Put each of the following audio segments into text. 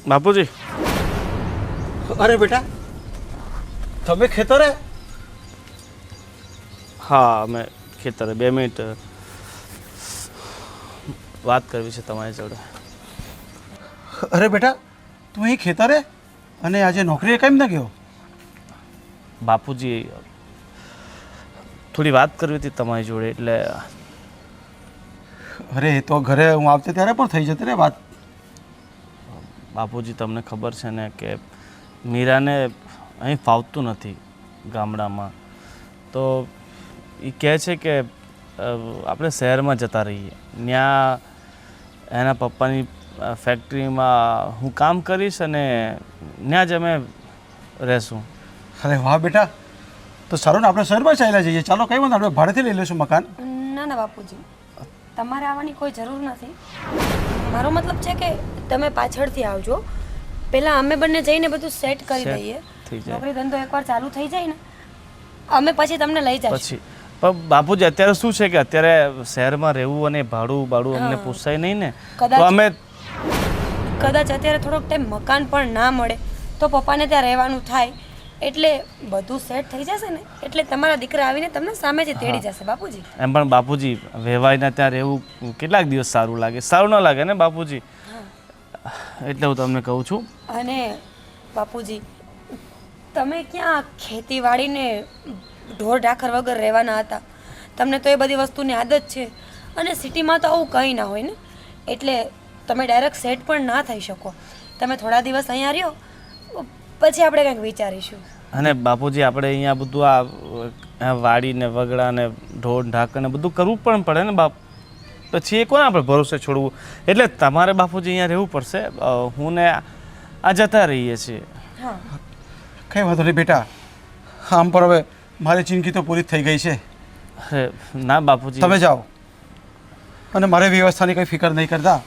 બાપુજી. અરે બેટા, તમે ખેતરે? હા, અમે ખેતરે. 2 મિનિટ વાત કરવી છે તમારી જોડે. અરે બેટા, તું અહીં ખેતરે અને આજે નોકરીએ કેમ ન ગયો? બાપુજી, થોડી વાત કરવી હતી તમારી જોડે એટલે. અરે એ તો ઘરે હું આવતે ત્યારે પણ થઈ જતી રે વાત. બાપુજી, તમને ખબર છે ને કે મીરાને અહીં ફાવતું નથી ગામડામાં. તો એ કહે છે કે આપણે શહેરમાં જતા રહીએ. ત્યાં એના પપ્પાની ફેક્ટરીમાં હું કામ કરીશ અને ત્યાં જ અમે રહેશું. અરે વાહ બેટા, તો સારું ને, આપણે શહેરમાં ચાલ્યા જઈએ. ચાલો, કંઈ વાંધો, આપણે ભાડેથી લઈ લઈશું મકાન. ના ના બાપુજી, તમારે આવવાની કોઈ જરૂર નથી. મારો મતલબ છે કે તમે પાછળથી આવજો. પહેલાં અમે બંને જઈને બધું સેટ કરી દઈએ. નોકરી ધંધો એકવાર ચાલુ થઈ જાય ને, અમે પછી તમને લઈ જઈશું. પછી પણ બાપુજી, અત્યારે શું છે કે અત્યારે શહેરમાં રહેવું અને ભાડું અમને પોસાય નહીં ને. તો અમે કદાચ અત્યારે થોડોક ટાઈમ મકાન પણ ના મળે તો પપ્પાને ત્યાં રહેવાનું થાય. એટલે બધું સેટ થઈ જશે ને એટલે તમારા દીકરા આવીને તમને સામેથી તેડી જશે બાપુજી. એમ પણ બાપુજી, વેવાઈના ત્યાં રહેવું કેટલાક દિવસ સારું લાગે? સારું ન લાગે ને બાપુજી? એટલે હું તમને કહું છું. અને બાપુજી, તમે ક્યાં ખેતીવાડીને ઢોર ઢાખર વગર રહેવાના હતા? તમને તો એ બધી વસ્તુની આદત છે. અને સિટીમાં તો આવું કંઈ ના હોય ને, એટલે તમે ડાયરેક્ટ સેટ પણ ના થઈ શકો. તમે થોડા દિવસ અહીંયા રહ્યો, પછી આપણે કંઈક વિચારીશું. અને બાપુજી, આપણે અહીંયા બધું આ વાડીને વગડાને ઢોર ઢાકરને બધું કરવું પણ પડે ને બાપ. પછી એ કોને આપણે ભરોસે છોડવું? એટલે તમારે બાપુજી અહીંયા રહેવું પડશે. હું ને આ જતા રહીએ છીએ. હા, કંઈ વાંધો નહીં બેટા. આમ પણ હવે મારી જિંદગી તો પૂરી થઈ ગઈ છે. અરે ના બાપુજી, તમે જાઓ, અને મારે વ્યવસ્થાની કંઈ ફિકર નહીં કરતા.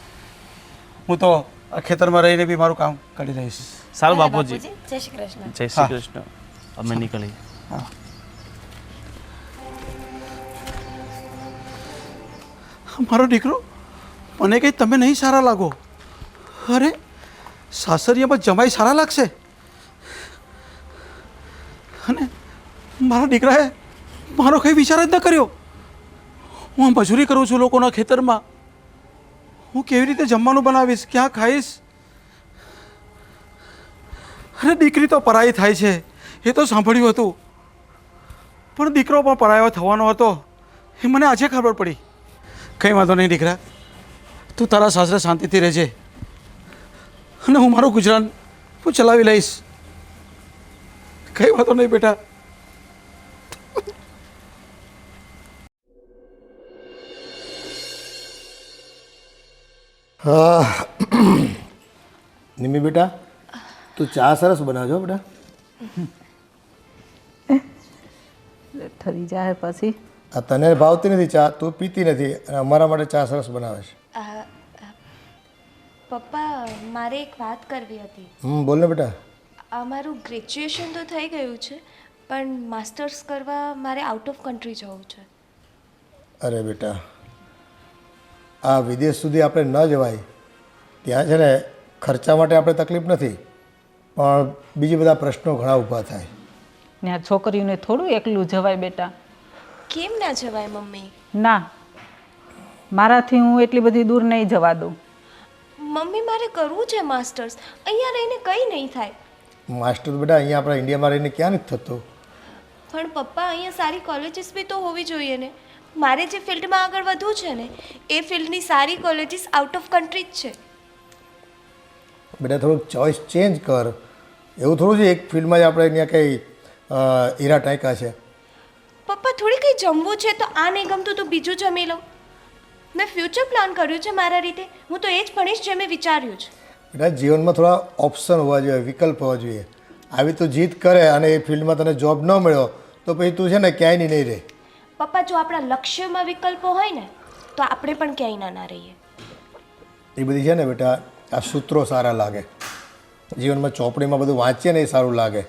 હું તો આ ખેતરમાં રહીને બી મારું કામ કરી લઈશ. સારું બાપુજી. જય શ્રી કૃષ્ણ. જય શ્રી કૃષ્ણ. અમે નીકળીએ. હા. મારો દીકરો, મને કંઈ તમે નહીં સારા લાગો. અરે, સાસરિયામાં જમાઈ સારા લાગશે. અને મારા દીકરાએ મારો કંઈ વિચાર જ ન કર્યો. હું મજૂરી કરું છું લોકોના ખેતરમાં. હું કેવી રીતે જમવાનું બનાવીશ, ક્યાં ખાઈશ? અરે, દીકરી તો પરાઈ થાય છે એ તો સાંભળ્યું હતું, પણ દીકરો પણ પરાયો થવાનો હતો એ મને આજે ખબર પડી. કંઈ વાંધો નહીં દીકરા, તું તારા સાસરે શાંતિથી રહેજે, અને હું મારું ગુજરાન હું ચલાવી લઈશ. કંઈ વાંધો નહીં બેટા. હા નિમી બેટા, તું ચા સરસ બનાવજો બેટા. ઠરી જાય પછી. આ તને ભાવતી નથી ચા, તું પીતી નથી, અને અમારા માટે ચા સરસ બનાવે છે. પપ્પા, મારે એક વાત કરવી હતી. બોલ ને બેટા. અમારું ગ્રેજ્યુએશન તો થઈ ગયું છે, પણ માસ્ટર્સ કરવા મારે આઉટ ઓફ કન્ટ્રી જવું છે. અરે બેટા, આ વિદેશ સુધી આપણે ન જવાય. ત્યાં છે ને ખર્ચા માટે આપણે તકલીફ નથી, પણ બીજા બધા પ્રશ્નો ઘણા ઊભા થાય. ને આ છોકરીઓને થોડું એકલું જવાય બેટા. કેમ ના જવાય મમ્મી? ના, મારાથી હું એટલી બધી દૂર નહીં જવા દઉં. મમ્મી, મારે કરવું છે માસ્ટર્સ. અહીંયા રહીને કંઈ નહીં થાય. માસ્ટર બેટા અહીંયા આપણા ઇન્ડિયામાં રહીને ક્યાં નથી થતું. પણ પપ્પા, અહીંયા સારી કોલેજીસ બી તો હોવી જોઈએ ને. મારે જે ફિલ્ડમાં આગળ વધવું છે ને, એ ફિલ્ડની સારી કોલેજીસ આઉટ ઓફ કન્ટ્રી જ છે. બેટા થોડુંક ચોઈસ ચેન્જ કર. એવું થોડું છે એક ફિલ્ડમાં જ આપણે અહીંયા કંઈ હીરા ટાંકા છે. પપ્પા, થોડી કંઈ જમવું છે તો આ નહીં ગમતું તો બીજું જમી લઉં. મેં ફ્યુચર પ્લાન કર્યું છે મારા રીતે. હું તો એ જ ભણીશ જે મેં વિચાર્યું છે. બેટા જીવનમાં થોડા ઓપ્શન હોવા જોઈએ, વિકલ્પ હોવા જોઈએ. આવી તું જીદ કરે અને એ ફિલ્ડમાં તને જોબ ન મળ્યો તો પછી તું છે ને ક્યાંય નહીં રહે. પપ્પા, જો આપણા લક્ષ્યમાં વિકલ્પો હોય ને તો આપણે પણ ક્યાંય ના રહીએ. એ બધી છે ને બેટા આ સૂત્રો સારા લાગે. જીવનમાં ચોપડીમાં બધું વાંચીએ ને એ સારું લાગે.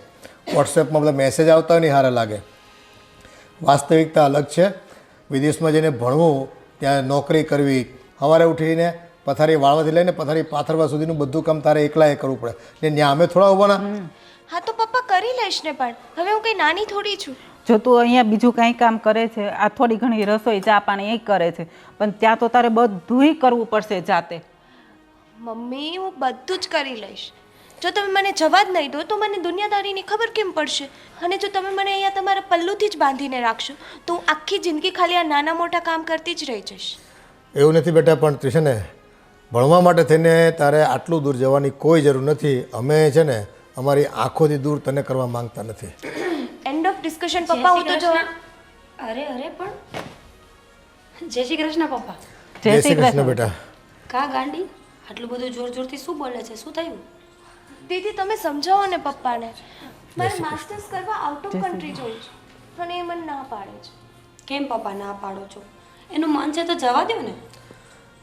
વોટ્સએપમાં બધા મેસેજ આવતા હોય ને એ સારા લાગે. વાસ્તવિકતા અલગ છે. વિદેશમાં જઈને ભણવું, ત્યાં નોકરી કરવી, સવારે ઉઠીને પથારી વાળવાથી લઈને પથારી પાથરવા સુધીનું બધું કામ તારે એકલાએ કરવું પડે ને ત્યાં અમે થોડા ઊભાના. હા તો પપ્પા કરી લઈશ ને, પણ હવે હું કંઈ નાની થોડી છું. જો તું અહીંયા બીજું કાંઈ કામ કરે છે, આ થોડી ઘણી રસોઈ ચા પાણી એ કરે છે, પણ ત્યાં તો તારે બધુંય કરવું પડશે જાતે. મમ્મી હું બધું જ કરી લઈશ. જો તમે મને જવા જ નહીં દો તો મને દુનિયાદારીની ખબર કેમ પડશે? અને જો તમે મને અહીંયા તમારા પલ્લુથી જ બાંધીને રાખશો તો હું આખી જિંદગી ખાલી આ નાના મોટા કામ કરતી જ રહી જઈશ. એવું નથી બેટા, પણ છે ને ભણવા માટે થઈને તારે આટલું દૂર જવાની કોઈ જરૂર નથી. અમે છે ને અમારી આંખોથી દૂર તને કરવા માંગતા નથી. એન્ડ ઓફ ડિસ્કશન પપ્પા. હું તો જો અરે પણ જય શ્રી કૃષ્ણ પપ્પા. જય શ્રી કૃષ્ણ બેટા. કા ગાંડી આટલું બધું જોર જોરથી શું બોલે છે? શું થયું? દીદી તમે સમજાવો ને પપ્પાને. મારે માસ્ટર્સ કરવા આઉટ ઓફ કન્ટ્રી જવું છે અને એ મને ના પાડે છે. કેમ પપ્પા ના પાડો છો? એનું મન છે તો જવા દો ને.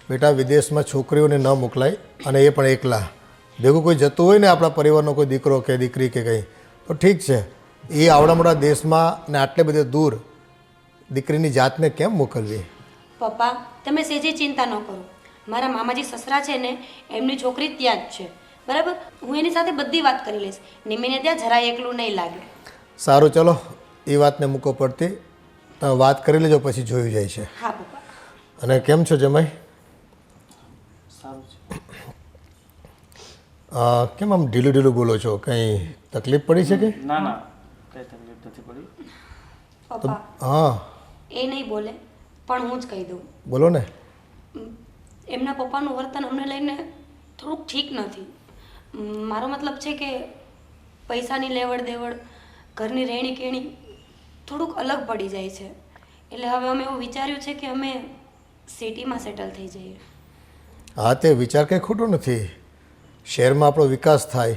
બેટા વિદેશમાં છોકરીઓને ન મોકલાય, અને એ પણ એકલા. ભેગું કોઈ જતું હોય ને આપણા પરિવારનો કોઈ દીકરો કે દીકરી કે કંઈ તો ઠીક છે. એ આવડા મોટા દેશમાં ને આટલે બધે દૂર દીકરીની જાતને કેમ મોકલવી? પપ્પા તમે સેજે ચિંતા ન કરો. મારા મામાજી સસરા છે ને એમની છોકરી ત્યાં જ છે, બરાબર? હું એની સાથે બધી વાત કરી લઈશ. નિમીને ત્યાં જરાય એકલું નહીં લાગે. સારું, ચલો એ વાતને મૂકો પડતી. તમે વાત કરી લેજો, પછી જોયું જાય છે. હા પપ્પા. અને કેમ છો જમાઈ? સારું છે. કેમ આમ ઢીલું ઢીલું બોલો છો? કંઈ તકલીફ પડી છે કે? ના ના, કંઈ તકલીફ નથી પડી. પપ્પા હા એ નહીં બોલે પણ હું જ કહી દઉં. બોલો ને. એમના પપ્પાનું વર્તન અમને લઈને થોડુંક ઠીક નથી. મારો મતલબ છે કે પૈસાની લેવડ દેવડ, ઘરની રહેણી કેણી થોડુંક અલગ પડી જાય છે. એટલે હવે અમે એવું વિચાર્યું છે કે અમે સિટીમાં સેટલ થઈ જઈએ. હા, તે વિચાર કંઈ ખોટો નથી. શહેરમાં આપણો વિકાસ થાય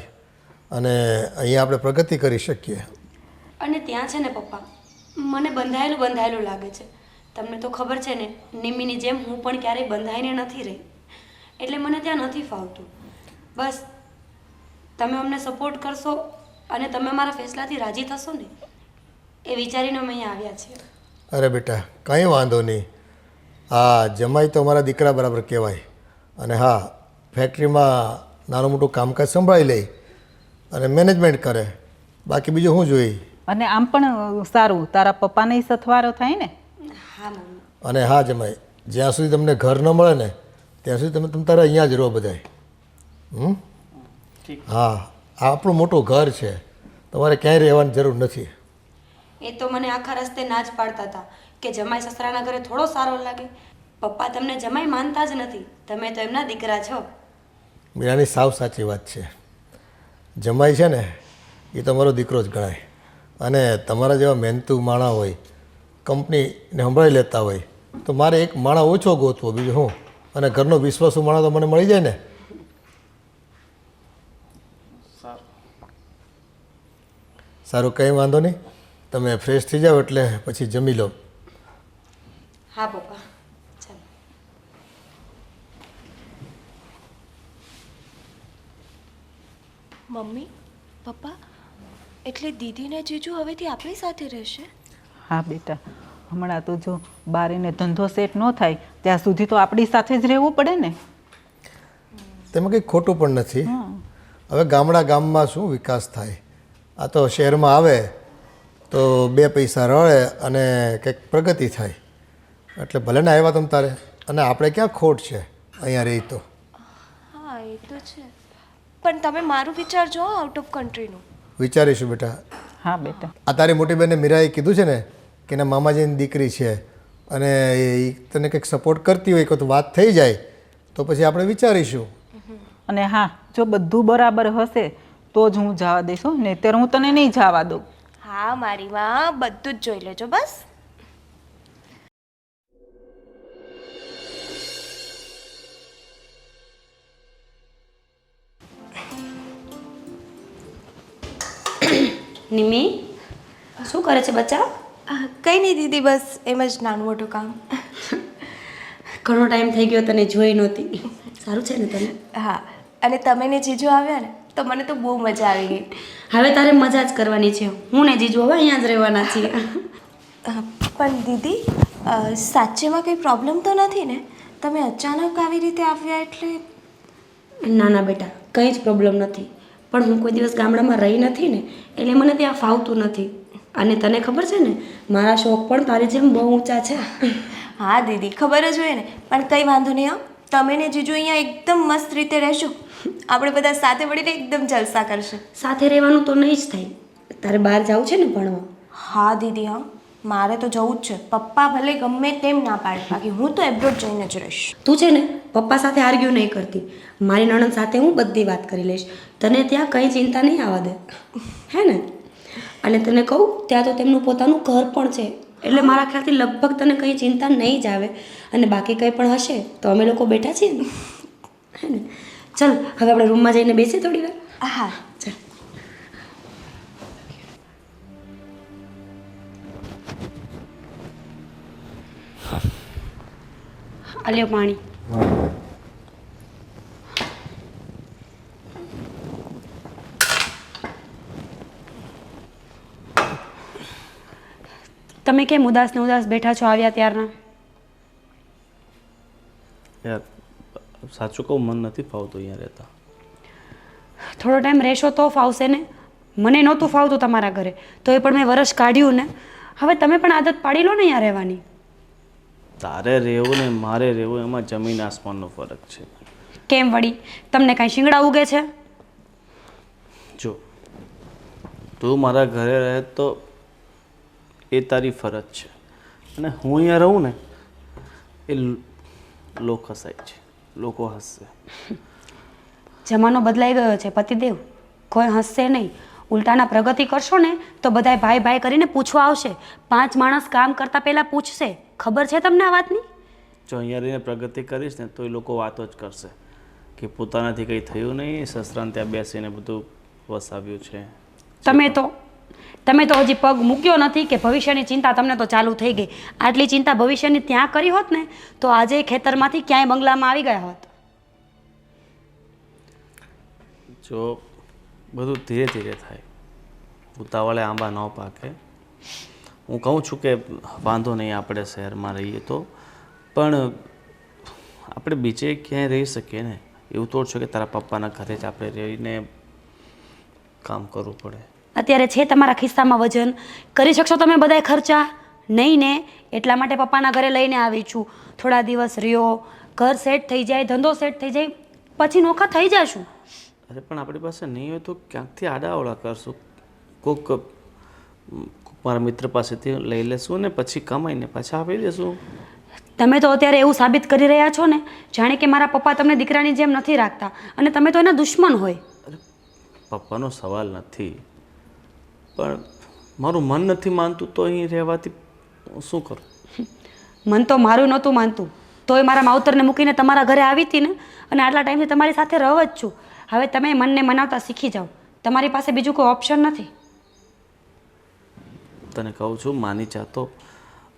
અને અહીંયા આપણે પ્રગતિ કરી શકીએ. અને ત્યાં છે ને પપ્પા, મને બંધાયેલું લાગે છે. તમને તો ખબર છે ને, નિમ્મીની જેમ હું પણ ક્યારેય બંધાઈને નથી રહી. એટલે મને ત્યાં નથી ફાવતું. બસ તમે અમને સપોર્ટ કરશો અને તમે મારા ફેસલાથી રાજી થશો ને, એ વિચારીને અમે અહીંયા આવ્યા છીએ. અરે બેટા, કંઈ વાંધો નહીં. હા, જમાઈ તો મારા દીકરા બરાબર કહેવાય. અને હા, ફેક્ટરીમાં નાનું મોટું કામકાજ સંભાળી લે અને મેનેજમેન્ટ કરે. બાકી બીજું શું જોઈએ? અને આમ પણ સારું, તારા પપ્પાને સથવારો થાય ને. હા મમ્મી. અને હા જમાઈ, જ્યાં સુધી તમને ઘર ન મળે ને ત્યાં સુધી તમે તારે અહીંયા જ રહો બધાય. હા, આ આપણું મોટું ઘર છે, તમારે ક્યાંય રહેવાની જરૂર નથી. એ તો મને આખા રસ્તે ના જ પાડતા હતા કે જમાઈ સસરાના ઘરે થોડો સારો લાગે. પપ્પા તમને જમાઈ માનતા જ નથી, તમે તો એમના દીકરા છો. મીરાની સાવ સાચી વાત છે. જમાઈ છે ને એ તમારો દીકરો જ ગણાય. અને તમારા જેવા મહેનતુ માણા હોય, કંપનીને સંભાળી લેતા હોય, તો મારે એક માણા ઓછો ગોતવો, બીજું શું? અને ઘરનો વિશ્વાસુ માણા તો મને મળી જાય ને. સારું, કંઈ વાંધો નહીં. તમે ફ્રેશ થઈ જાઓ એટલે પછી જમી લો. હા પપ્પા, ચાલો. મમ્મી પપ્પા, એટલે દીદીને જીજુ હવેથી આપણી સાથે રહેશે? હા બેટા, હમણાં તો જો બારીને ધંધો સેટ ન થાય ત્યાં સુધી તો આપણી સાથે જ રહેવું પડે ને. તેમાં કંઈ ખોટું પણ નથી. હવે ગામમાં શું વિકાસ થાય? આ તો શહેરમાં આવે તો બે પૈસા રળે અને કંઈક પ્રગતિ થાય. એટલે ભલે ને આવ્યા તમ તારે, અને આપણે ક્યાં ખોટ છે અહીંયા રહી તો. હા એ તો છે, પણ તમે મારું વિચારજો આઉટ ઓફ કન્ટ્રીનું. વિચારીશું બેટા. હા બેટા. આ તારી મોટી બેને મીરાએ કીધું છે ને કે એના મામાજીની દીકરી છે અને એ તને કંઈક સપોર્ટ કરતી હોય, તો વાત થઈ જાય તો પછી આપણે વિચારીશું. અને હા, જો બધું બરાબર હશે તો જ હું જવા દઈશ, નહીંતર હું તને નહીં જવા દઉં. હા મારી માં, બધું જ જોઈ લેજો બસ. નિમી શું કરે છે બચ્ચા? કંઈ નહીં દીદી, બસ એમ જ નાનું મોટું કામ. ઘણો ટાઈમ થઈ ગયો તને જોઈ નહોતી. સારું છે ને તને? હા, અને તમે ને જીજુ આવ્યા ને તો મને તો બહુ મજા આવી ગઈ. હવે તારે મજા જ કરવાની છે. હું ને જીજુ હવે અહીંયા જ રહેવાના છીએ. પણ દીદી, સાચેમાં કંઈ પ્રોબ્લેમ તો નથી ને? તમે અચાનક આવી રીતે આવ્યા એટલે ના ના બેટા કંઈ જ પ્રોબ્લેમ નથી, પણ હું કોઈ દિવસ ગામડામાં રહી નથી ને એટલે મને ત્યાં ફાવતું નથી. અને તને ખબર છે ને મારા શોખ પણ તારી જેમ બહુ ઊંચા છે. હા દીદી ખબર જ હોય ને, પણ કંઈ વાંધો નહીં. હા તમે ને જીજુ અહીંયા એકદમ મસ્ત રીતે રહેશો. આપણે બધા સાથે મળીને એકદમ જલસા કરશે. સાથે રહેવાનું તો નહીં જ થાય. તારે બહાર જવું છે ને ભણવા? હા દીદી હા, મારે તો જવું જ છે. પપ્પા ભલે ગમે તેમ ના પાડે, બાકી હું તો એબ્રોડ જઈને જ રહીશ. તું છે ને પપ્પા સાથે આર્ગ્યુ નહીં કરતી. મારી નણંદ સાથે હું બધી વાત કરી લઈશ. તને ત્યાં કંઈ ચિંતા નહીં આવવા દે, હે ને? અને તને કહું ત્યાં તો તેમનું પોતાનું ઘર પણ છે, એટલે મારા ખ્યાલથી લગભગ તને કંઈ ચિંતા નહીં જ આવે. અને બાકી કંઈ પણ હશે તો અમે લોકો બેઠા છીએ ને, હે ને? ચાલ હવે આપણે રૂમમાં જઈને બેસીએ થોડી વાર. હા ચાલ. આલ્યો પાણી. તમે કેમ ઉદાસ ને ઉદાસ બેઠા છો આવ્યા ત્યારના? યાર સાચું કહું, મન નથી ફાવતું અહીંયા રહેતા. થોડો ટાઈમ રહેશો તો ફાવશે ને. મને નહોતું ફાવતું તમારા ઘરે, તો એ પણ મેં વરસ કાઢ્યું ને. હવે તમે પણ આદત પાડી લો ને અહીંયા રહેવાની. તારે રહેવું ને મારે રહેવું એમાં જમીન આસમાનનો ફરક છે. કેમ વળી? તમને કાંઈ શિંગડા ઉગે છે? જો તું મારા ઘરે રહે તો એ તારી ફરજ છે, અને હું અહીંયા રહું ને એ લોકો હસાય છે, લોકો હસશે. જમાનો બદલાઈ ગયો છે પતિદેવ, કોઈ હસશે નહીં. ઉલટાના પ્રગતિ કરશો ને તો બધાય ભાઈ ભાઈ કરીને પૂછવા આવશે. 5 માણસ કામ કરતાં પહેલાં પૂછશે. ખબર છે તમને આ વાતની? જો અહીંયા રહીને પ્રગતિ કરીશ ને તો એ લોકો વાતો જ કરશે કે પોતાનાથી કંઈ થયું નહીં, સસરાને ત્યાં બેસીને બધું વસાવ્યું છે. તમે તો હજી પગ મૂક્યો નથી કે ભવિષ્યની ચિંતા તમને તો ચાલુ થઈ ગઈ. આટલી ચિંતા ભવિષ્યની ત્યાં કરી હોત ને તો આજે ખેતરમાંથી ક્યાંય બંગલામાં આવી ગયા હોત. જો બધું ધીરે ધીરે થાય, ઉતાવળે આંબા ન પાકે. હું કહું છું કે વાંધો નહીં આપણે શહેરમાં રહીએ તો, પણ આપણે બીજે ક્યાંય રહી શકીએ ને. એવું તો છે કે તારા પપ્પાના ઘરે જ આપણે રહીને કામ કરવું પડે. અત્યારે છે તમારા ખિસ્સામાં વજન, કરી શકશો તમે બધાય ખર્ચા? નહીં ને, એટલા માટે પપ્પાના ઘરે લઈને આવી છું. થોડા દિવસ રહ્યો, ઘર સેટ થઈ જાય, ધંધો સેટ થઈ જાય, પછી નોખા થઈ જશું. અરે પણ આપણી પાસે નહીં હોય તો ક્યાંકથી આડાવડા કરશું. કોક મારા મિત્ર પાસેથી લઈ લેશું ને પછી કમાઈને પાછા આપી દેશું. તમે તો અત્યારે એવું સાબિત કરી રહ્યા છો ને જાણે કે મારા પપ્પા તમને દીકરાની જેમ નથી રાખતા અને તમે તો એના દુશ્મન હોય. અરે પપ્પાનો સવાલ નથી, પણ મારું મન નથી માનતું તો અહીં રહેવાથી હું શું કરું? મન તો મારું નહોતું માનતું, તોય મારા માવતરને મૂકીને તમારા ઘરે આવી હતી ને, અને આટલા ટાઈમથી તમારી સાથે રહું જ છું. હવે તમે મનને મનાવતા શીખી જાઓ. તમારી પાસે બીજું કોઈ ઓપ્શન નથી. તને કહું છું માની જા તો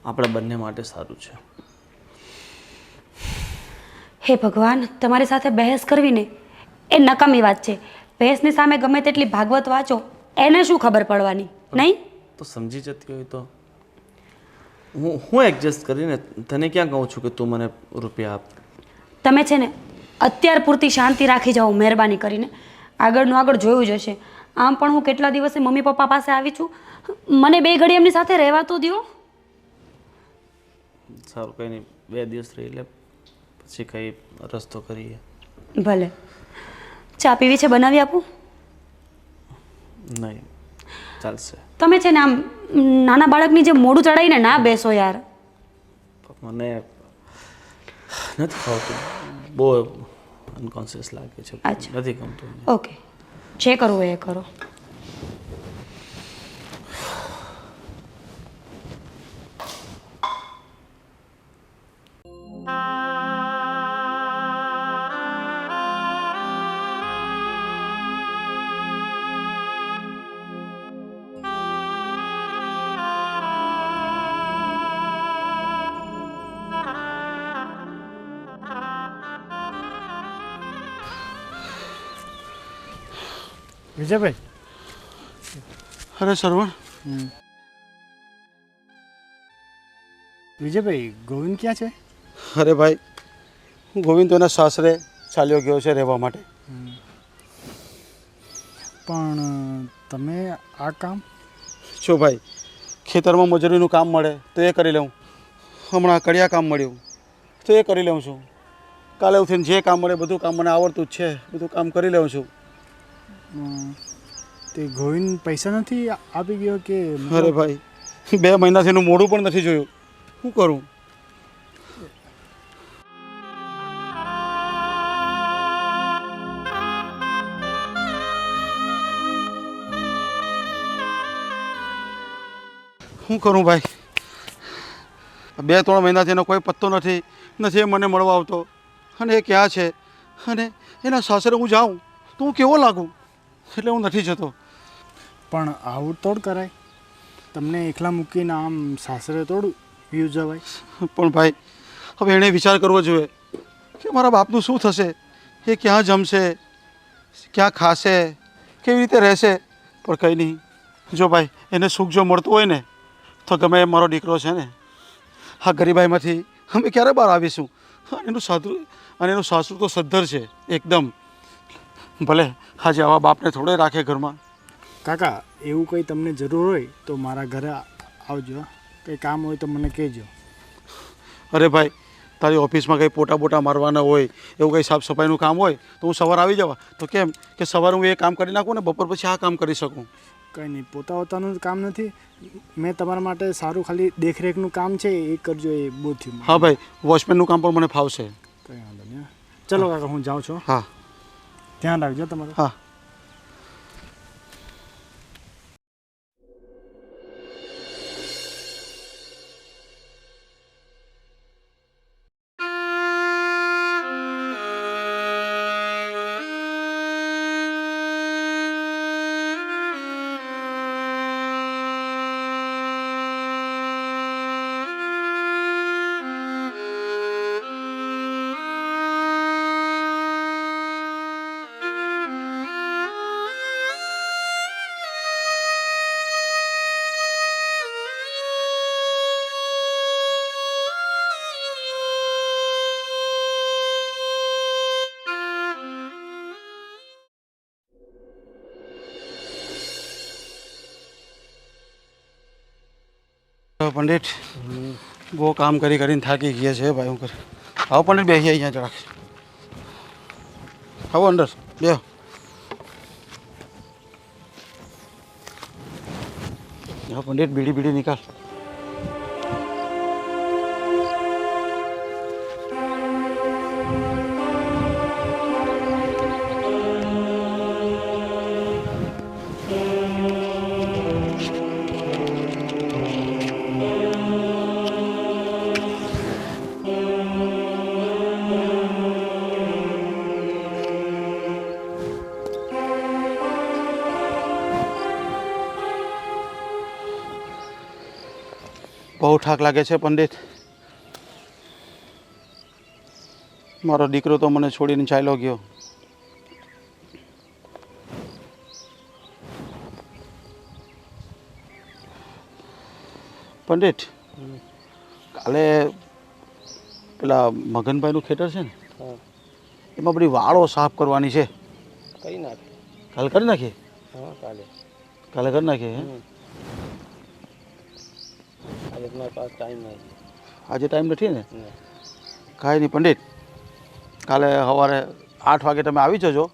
આપણા બંને માટે સારું છે. હે ભગવાન, તમારી સાથે બહેસ કરવી ને એ નકામી વાત છે. બહેસની સામે ગમે તેટલી ભાગવત વાંચો, એને શું ખબર પડવાની? નહીં તો સમજી જતી હોય તો હું એડજસ્ટ કરીને તને ક્યાં કહું છું કે તું મને રૂપિયા આપ. તમે છે ને અત્યાર પૂરતી શાંતિ રાખી જાઓ મહેરબાની કરીને. આગળનું આગળ જોયું જ હશે. આમ પણ હું કેટલા દિવસે મમ્મી પપ્પા પાસે આવી છું, મને 2 ઘડી એમની સાથે રહેવા તો દો. સારું કંઈ નહીં, 2 દિવસ રહી લે પછી કંઈ રસ્તો કરીએ. ભલે. ચા પીવી છે બનાવી આપું? નહીં ચાલશે. તમે છે ને આમ નાના બાળકની જે મોઢું ચડાવીને ના બેસો યાર. મને નથી ફાવતું, બહુ અનકોન્શિયસ લાગે છે, અચ્છા. નથી ગમતું. ઓકે, જે કરવું એ કરો. વિજયભાઈ, અરે સરવણ, વિજયભાઈ ગોવિંદ ક્યાં છે? અરે ભાઈ ગોવિંદ તો એના સાસરે ચાલ્યો ગયો છે રહેવા માટે. પણ તમે આ કામ જો ભાઈ, ખેતરમાં મજૂરીનું કામ મળે તો એ કરી લઉં. હમણાં કડિયા કામ મળ્યું તો એ કરી લઉં છું. કાલે ઉઠીને જે કામ મળે બધું કામ મને આવડતું જ છે, બધું કામ કરી લઉં છું. તે ગોવિંદ પૈસા નથી આપી ગયો કે અરે ભાઈ, 2 મહિનાથી એનું મોઢું પણ નથી જોયું. શું કરું? શું કરું ભાઈ? 2-3 મહિનાથી એનો કોઈ પત્તો નથી એ મને મળવા આવતો. અને એ ક્યાં છે? અને એના સાસરે હું જાઉં તો હું કેવો લાગું? એટલે હું નથી જતો. પણ આવું તોડ કરાય? તમને એકલા મૂકીને આમ સાસરે તોડ વ્યૂ જવાય? પણ ભાઈ, હવે એણે વિચાર કરવો જોઈએ કે મારા બાપનું શું થશે, એ ક્યાં જમશે, ક્યાં ખાશે, કેવી રીતે રહેશે. પણ કંઈ નહીં. જો ભાઈ, એને સુખ જો મળતું હોય ને તો ગમે એ મારો દીકરો છે ને, આ ગરીબાઈમાંથી અમે ક્યારે બહાર આવીશું. એનું સાસરું તો સદ્ધર છે એકદમ. ભલે આજે આવા બાપને થોડે રાખે ઘરમાં. કાકા, એવું કંઈ તમને જરૂર હોય તો મારા ઘરે આવજો. કંઈ કામ હોય તો મને કહેજો. અરે ભાઈ, તારી ઓફિસમાં કંઈ પોટા મારવાના હોય, એવું કંઈ સાફ સફાઈનું કામ હોય તો હું સવારે આવી જવા. તો કેમ કે સવારે હું એ કામ કરી નાખું ને બપોર પછી આ કામ કરી શકું. કંઈ નહીં, પોતાનું કામ નથી. મેં તમારા માટે સારું ખાલી દેખરેખનું કામ છે એ કરજો, એ બહુ થયું. હા ભાઈ, વોચમેનનું કામ પણ મને ફાવશે. કંઈ વાંધો નહીં. ચલો કાકા, હું જાઉં છું. હા, ધ્યાન રાખજો તમારું. હા. પંડિત, બહુ કામ કરીને થાકી ગયા છે ભાઈ. હું કરે? આવો પંડિત, બેસી અહીંયા જરાક. આવો અંદર બેહો. હા પંડિત, બીડી નિકાલ. બહુ થાક લાગે છે પંડિત. મારો દીકરો તો મને છોડીને ચાલ્યો ગયો. પંડિત, કાલે પેલા મગનભાઈનું ખેતર છે ને, એમાં બધી વાળો સાફ કરવાની છે. કરી નાખે. કાલે કરી નાખીએ? હા, કાલે કરી નાખીએ. આજે તમારા પાસે ટાઈમ નહીં. આજે ટાઈમ નથી ને? કાંઈ નહીં પંડિત, કાલે સવારે 8 વાગે તમે આવી જજો.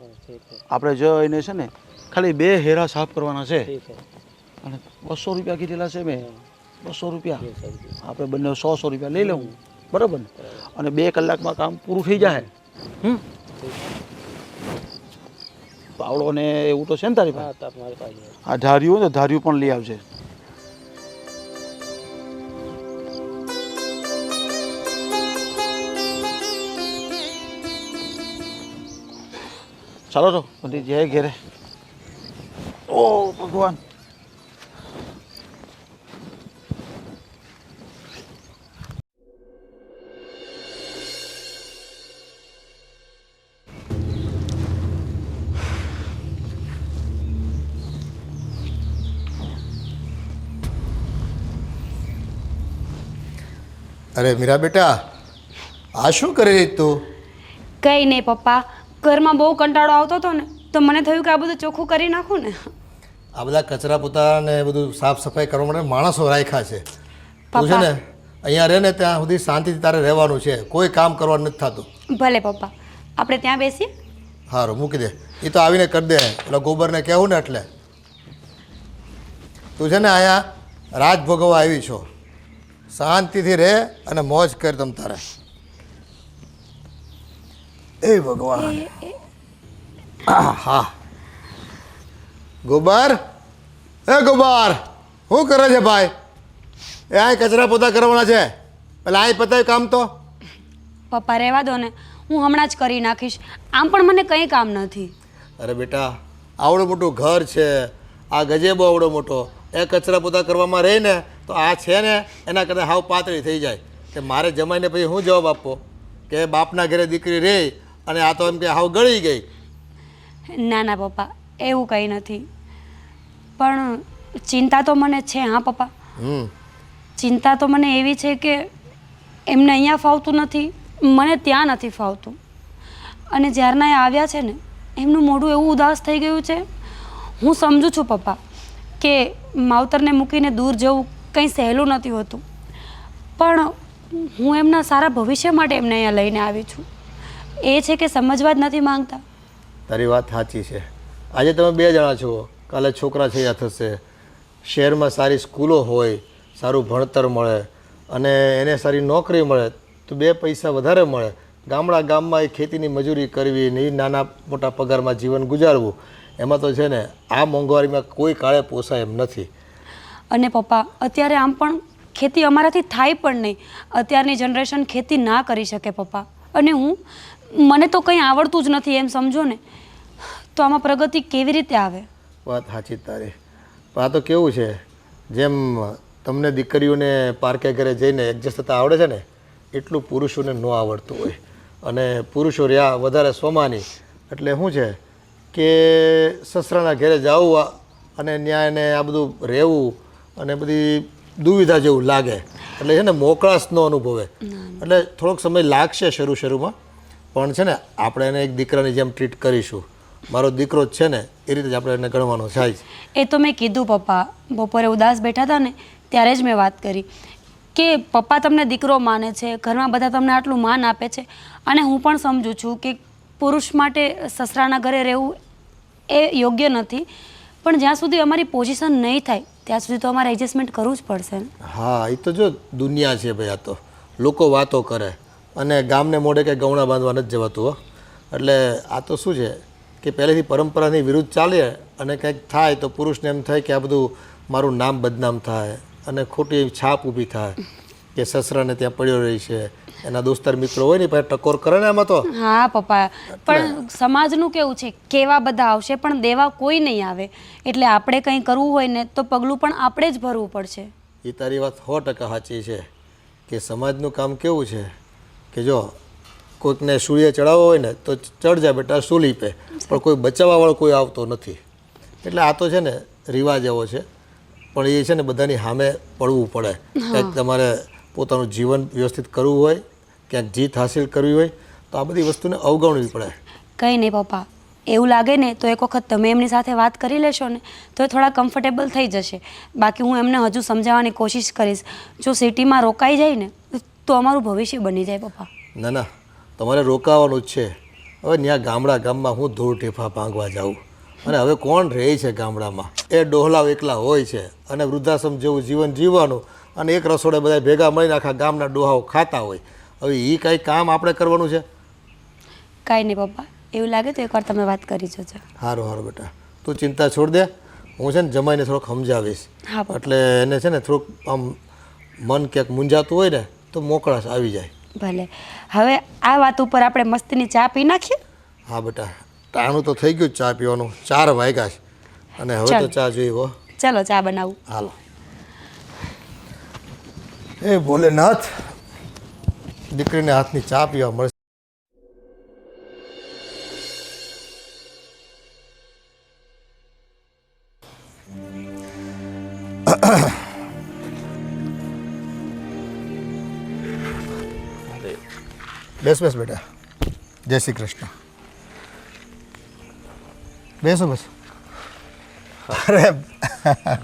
આપણે જઈને છે ને ખાલી 2 હેરા સાફ કરવાના છે. અને 200 રૂપિયા કીધેલા છે મેં. 200 રૂપિયા આપણે બંને 100 રૂપિયા લઈ લેવું, બરાબર ને? અને 2 કલાકમાં કામ પૂરું થઈ જાય. પાવડો ને એવું તો છે ને તારી પાસે? આ ધાર્યું ને, ધાર્યું પણ લઈ આવજે. ચાલો તો બધી જય ઘેરે. ઓ ભગવાન, અરે મીરા બેટા, આ શું કરી રહી તું? કંઈ નહીં પપ્પા, ઘરમાં બહુ કંટાળો આવતો હતો ને તો મને થયું કે આ બધું ચોખ્ખું કરી નાખું ને. આ બધા કચરા પોતા ને બધું સાફ સફાઈ કરવા માટે માણસો રાખ્યા છે. તું છે ને અહીંયા રહે ને ત્યાં સુધી શાંતિથી તારે રહેવાનું છે, કોઈ કામ કરવાનું નથી થતું. ભલે પપ્પા, આપણે ત્યાં બેસીએ. સારું મૂકી દે, એ તો આવીને કરી દે. એટલે ગોબરને કહેવું ને એટલે તું છે ને અહીંયા રાજ ભોગવવા આવી છો, શાંતિથી રહે અને મોજ કર તમ તારે. એ ભગવાન. હા ગોબર, એ ગોબર, શું કરે છે ભાઈ? એ આ કચરા પોતા કરવાના છે, પેલા અહીં પતાવ્યું કામ તો. પપ્પા રહેવા દો ને, હું હમણાં જ કરી નાખીશ. આમ પણ મને કંઈ કામ નથી. અરે બેટા, આવડું મોટું ઘર છે, આ ગજેબો આવડો મોટો, એ કચરા પોતા કરવામાં રહે ને તો આ છે ને એના કરતાં હાવ પાતળી થઈ જાય. કે મારે જમાઈને પછી હું જવાબ આપવો કે બાપના ઘરે દીકરી રહે અને આ તો એમ કે હાવ ગળી ગઈ. ના ના પપ્પા, એવું કંઈ નથી. પણ ચિંતા તો મને છે. હા પપ્પા, ચિંતા તો મને એવી છે કે એમને અહીંયા ફાવતું નથી, મને ત્યાં નથી ફાવતું. અને જ્યારના એ આવ્યા છે ને એમનું મોઢું એવું ઉદાસ થઈ ગયું છે. હું સમજુ છું પપ્પા કે માવતરને મૂકીને દૂર જવું કંઈ સહેલું નથી હોતું, પણ હું એમના સારા ભવિષ્ય માટે એમને અહીંયા લઈને આવી છું. એ છે કે સમજવા જ નથી માંગતા. તારી વાત સાચી છે. આજે તમે બે જણા છો, કાલે છોકરા છૈયા થશે, શહેરમાં સારી સ્કૂલો હોય, સારું ભણતર મળે અને એને સારી નોકરી મળે તો બે પૈસા વધારે મળે. ગામમાં એ ખેતીની મજૂરી કરવી ને એ નાના મોટા પગારમાં જીવન ગુજારવું, એમાં તો છે ને આ મોંઘવારીમાં કોઈ કાળે પોસાય એમ નથી. અને પપ્પા, અત્યારે આમ પણ ખેતી અમારાથી થાય પણ નહીં. અત્યારની જનરેશન ખેતી ના કરી શકે પપ્પા. અને મને તો કંઈ આવડતું જ નથી એમ સમજો ને, તો આમાં પ્રગતિ કેવી રીતે આવે? વાત સાચી તારી. પણ આ તો કેવું છે, જેમ તમને દીકરીઓને પારકે ઘરે જઈને એડજસ્ટ થતાં આવડે છે ને એટલું પુરુષોને ન આવડતું હોય. અને પુરુષો રહ્યા વધારે સ્વમાની, એટલે શું છે કે સસરાના ઘરે જવું અને ત્યાં એને આ બધું રહેવું અને બધી દુવિધા જેવું લાગે, એટલે છે ને મોકળાશ ન અનુભવે. એટલે થોડોક સમય લાગશે શરૂમાં, પણ છે ને આપણે એને એક દીકરાની જેમ ટ્રીટ કરીશું. મારો દીકરો જ છે ને એ રીતે જ આપણે એને ગણવાનો થાય. એ તો મેં કીધું પપ્પા, બપોરે ઉદાસ બેઠા હતા ને ત્યારે જ મેં વાત કરી કે પપ્પા તમને દીકરો માને છે, ઘરમાં બધા તમને આટલું માન આપે છે. અને હું પણ સમજું છું કે પુરુષ માટે સસરાના ઘરે રહેવું એ યોગ્ય નથી, પણ જ્યાં સુધી અમારી પોઝિશન નહીં થાય ત્યાં સુધી તો અમારે એડજસ્ટમેન્ટ કરવું જ પડશે. હા, એ તો જો દુનિયા છે ભાઈ, આ તો લોકો વાતો કરે અને ગામને મોઢે કંઈ ગૌણા બાંધવા નથી જવાતું હો. એટલે આ તો શું છે કે પહેલેથી પરંપરાની વિરુદ્ધ ચાલે અને કંઈક થાય તો પુરુષને એમ થાય કે આ બધું મારું નામ બદનામ થાય અને ખોટી એવી છાપ ઊભી થાય કે સસરાને ત્યાં પડ્યો રહી છે, એના દોસ્તાર મિત્રો હોય ને પછી ટકોર કરે ને એમાં તો. હા પપ્પા, પણ સમાજનું કેવું છે, કેવા બધા આવશે પણ દેવા કોઈ નહીં આવે. એટલે આપણે કંઈ કરવું હોય ને તો પગલું પણ આપણે જ ભરવું પડશે. એ તારી વાત 100% સાચી છે કે સમાજનું કામ કેવું છે કે જો કોઈકને સૂર્ય ચડાવવો હોય ને તો ચડજા બેટા સૂલી પે, પણ કોઈ બચાવવાવાળો કોઈ આવતો નથી. એટલે આ તો છે ને રિવાજ એવો છે, પણ એ છે ને બધાની સામે પડવું પડે. ક્યાંક તમારે પોતાનું જીવન વ્યવસ્થિત કરવું હોય, ક્યાંક જીત હાસિલ કરવી હોય તો આ બધી વસ્તુને અવગણવી પડે. કંઈ નહીં પપ્પા, એવું લાગે ને તો એક વખત તમે એમની સાથે વાત કરી લેશો ને તો એ થોડા કમ્ફર્ટેબલ થઈ જશે. બાકી હું એમને હજુ સમજાવવાની કોશિશ કરીશ. જો સિટીમાં રોકાઈ જાય ને તો અમારું ભવિષ્ય બની જાય પપ્પા. ના ના, તમારે રોકાવાનું જ છે. હવે ત્યાં ગામમાં હું ધૂળ ઢેફા ભાંગવા જાઉં અને હવે કોણ રહે છે ગામડામાં? એ ડોહલાવ એકલા હોય છે અને વૃદ્ધાશ્રમ જેવું જીવન જીવવાનું અને એક રસોડે બધા ભેગા મળીને આખા ગામના ડોહાઓ ખાતા હોય. હવે એ કાંઈ કામ આપણે કરવાનું છે? કાંઈ નહીં પપ્પા, એવું લાગે તો એકવાર તમે વાત કરી જજો. સારું બેટા, તું ચિંતા છોડ દે. હું છે ને જમાઈને થોડોક સમજાવીશ. હા એટલે એને છે ને થોડુંક આમ મન ક્યાંક મૂંઝાતું હોય ને તો મોકળાશ આવી જાય. ભલે. હવે આ વાત ઉપર આપણે મસ્તીની ચા પી નાખીએ. હા બેટા, ટાણું તો થઈ ગયું ચા પીવાનું, 4 વાગ્યા છે અને હવે તો ચા જોઈએ હો. ચલો ચા બનાવું. હાલો. એ ભોલેનાથ, દીકરીને હાથની ચા પીવા મળશે. બેસ બેટા, જય શ્રી કૃષ્ણ. બેસો બસ. અરે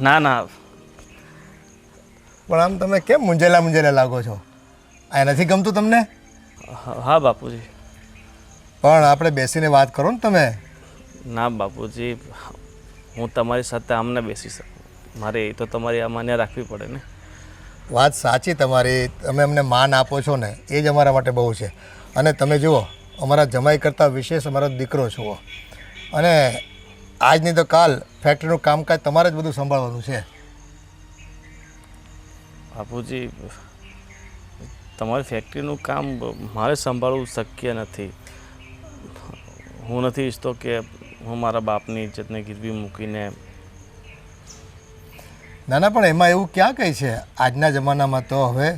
ના ના પણ આમ તમે કેમ મૂંઝેલા લાગો છો? આ નથી ગમતું તમને? હા બાપુજી. પણ આપણે બેસીને વાત કરો ને તમે. ના બાપુજી, હું તમારી સાથે આમને બેસી શકું. મારે એ તો તમારી આ માન્ય રાખવી પડે ને. વાત સાચી તમારી. તમે અમને માન આપો છો ને એ જ અમારા માટે બહુ છે. અને તમે જુઓ, અમારા જમાઈ કરતાં વિશેષ અમારો દીકરો છો. અને આજ નહીં તો કાલ ફેક્ટરીનું કામકાજ તમારે જ બધું સંભાળવાનું છે. બાપુજી, તમારી ફેક્ટરીનું કામ મારે સંભાળવું શક્ય નથી. હું નથી ઈચ્છતો કે હું મારા બાપની ઇજ્જતને ગીરવી મૂકીને. ના ના, પણ એમાં એવું ક્યાં કંઈ છે? આજના જમાનામાં તો હવે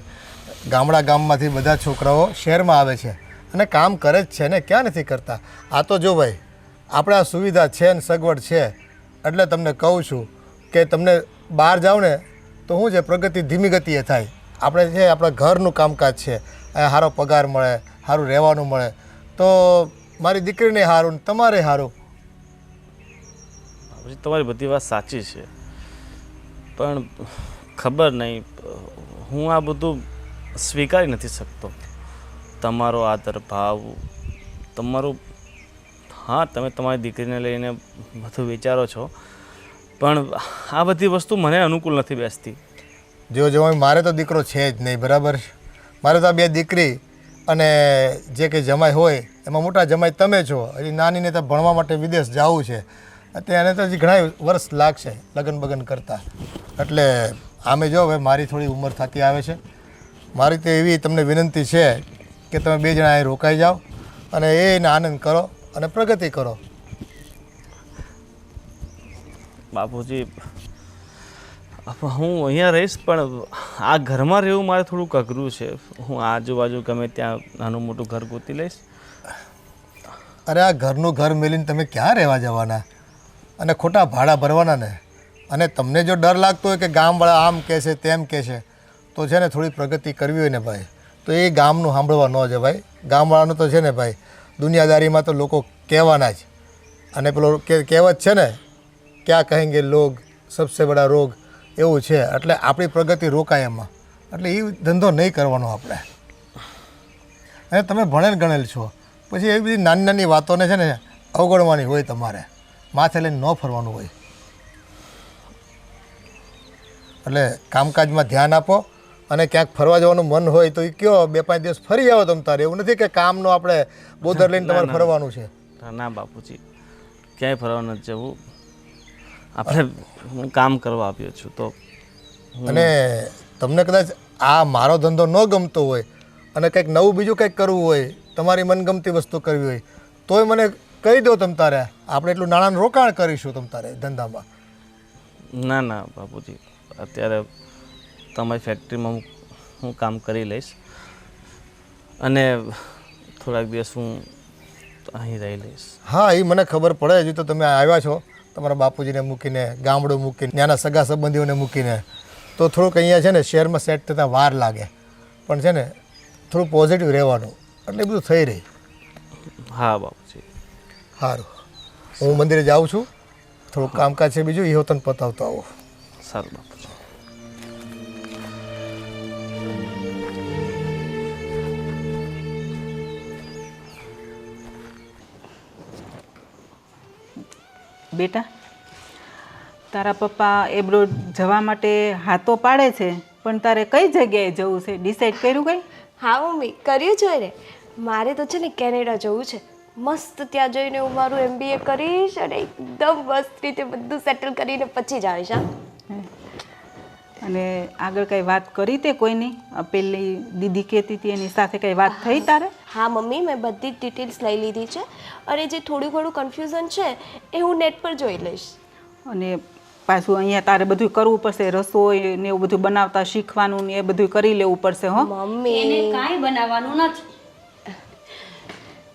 ગામમાંથી બધા છોકરાઓ શહેરમાં આવે છે અને કામ કરે જ છે ને, ક્યાં નથી કરતા. આ તો જો ભાઈ, આપણે આ સુવિધા છે ને સગવડ છે એટલે તમને કહું છું કે તમને બહાર જાઓ ને તો શું છે, પ્રગતિ ધીમી ગતિએ થાય. આપણે છે આપણા ઘરનું કામકાજ છે, અહીંયા સારો પગાર મળે, સારું રહેવાનું મળે, તો મારી દીકરીને સારું, તમારે સારું. બાપુજી, તમારી બધી વાત સાચી છે, પણ ખબર નહીં, હું આ બધું સ્વીકારી નથી શકતો. તમારો આદર ભાવ, તમારું, હા તમે તમારી દીકરીને લઈને બધું વિચારો છો, પણ આ બધી વસ્તુ મને અનુકૂળ નથી બેસતી. જો મારે તો દીકરો છે જ નહીં, બરાબર. મારે તો આ બે દીકરી અને જે કંઈ જમાઈ હોય એમાં મોટા જમાઈ તમે છો. હજી નાનીને તો ભણવા માટે વિદેશ જવું છે, અત્યારે તો હજી ઘણા વર્ષ લાગશે લગ્ન બગન કરતાં. એટલે આમે જો હવે મારી થોડી ઉંમર થતી આવે છે. મારી તો એવી તમને વિનંતી છે કે તમે બે જણા અહીં રોકાઈ જાઓ અને એને આનંદ કરો અને પ્રગતિ કરો. બાપુજી, હું અહીંયા રહીશ, પણ આ ઘરમાં રહેવું મારે થોડુંક અઘરું છે. હું આજુબાજુ ગમે ત્યાં નાનું મોટું ઘર ગોતી લઈશ. અરે આ ઘરનું ઘર મેલીને તમે ક્યાં રહેવા જવાના અને ખોટા ભાડા ભરવાના ને? અને તમને જો ડર લાગતો હોય કે ગામવાળા આમ કહેશે તેમ કહેશે, તો છે ને થોડી પ્રગતિ કરવી હોય ને ભાઈ, તો એ ગામનું સાંભળવા ન જવાય. ગામવાળાનું તો છે ને ભાઈ, દુનિયાદારીમાં તો લોકો કહેવાના જ. અને પેલો કહેવત છે ને, ક્યાં કહેંગે લોગ સબસે બડા રોગ, એવું છે. એટલે આપણી પ્રગતિ રોકાય એમાં. એટલે એ ધંધો નહીં કરવાનો આપણે. અને તમે ભણેલ ગણેલ છો, પછી એવી બધી નાની નાની વાતોને છે ને અવગણવાની હોય, તમારે માથે લઈને ન ફરવાનું હોય. એટલે કામકાજમાં ધ્યાન આપો અને ક્યાંક ફરવા જવાનું મન હોય તો એ કયો, 2-5 દિવસ ફરી આવો તમ તારે. એવું નથી કે કામનો આપણે બોદર લઈને તમારે ફરવાનું છે. ના બાપુજી, ક્યાંય ફરવા નથી જવું. આપણે હું કામ કરવા આવ્યો છું તો. અને તમને કદાચ આ મારો ધંધો ન ગમતો હોય અને કંઈક નવું બીજું કંઈક કરવું હોય, તમારી મનગમતી વસ્તુ કરવી હોય, તોય મને કહી દો તમ તારે. આપણે એટલું નાણાંનું રોકાણ કરીશું તમ તારે ધંધામાં. ના બાપુજી, અત્યારે તમારી ફેક્ટરીમાં હું કામ કરી લઈશ અને થોડાક દિવસ હું અહીં રહી લઈશ. હા, એ મને ખબર પડે. હજી તો તમે આવ્યા છો તમારા બાપુજીને મૂકીને, ગામડું મૂકીને, ત્યાંના સગા સંબંધીઓને મૂકીને, તો થોડુંક અહીંયા છે ને શહેરમાં સેટ થતાં વાર લાગે. પણ છે ને થોડું પોઝિટિવ રહેવાનું, એટલે બધું થઈ રહી. હા બાપુજી. સારું, હું મંદિરે જાઉં છું. થોડુંક કામકાજ છે બીજું, એ હોતન પતાવતો આવો. સારું બાપુજી. બેટા, તારા પપ્પા એબ્રોડ જવા માટે હાથો પાડે છે, પણ તારે કઈ જગ્યાએ જવું છે ડિસાઈડ કર્યું કઈ? હા મમ્મી, કર્યું છે ને. મારે તો છે ને કેનેડા જવું છે. મસ્ત ત્યાં જઈને હું મારું MBA કરીશ અને એકદમ મસ્ત રીતે બધું સેટલ કરીને પછી જ આવીશ. અને આગળ કઈ વાત કરી તે કોઈની? પેલી દીદી કહેતી હતી એની સાથે કઈ વાત થઈ તારે? હા મમ્મી, મેં બધી જ ડિટેલ્સ લઈ લીધી છે અને જે થોડું ઘણું કન્ફ્યુઝન છે એ હું નેટ પર જોઈ લઈશ. અને પાછું અહીંયા તારે બધું કરવું પડશે, રસોઈ ને એવું બધું બનાવતા શીખવાનું ને એ બધું કરી લેવું પડશે. હો મમ્મી, એને કાંઈ બનાવવાનું નથી.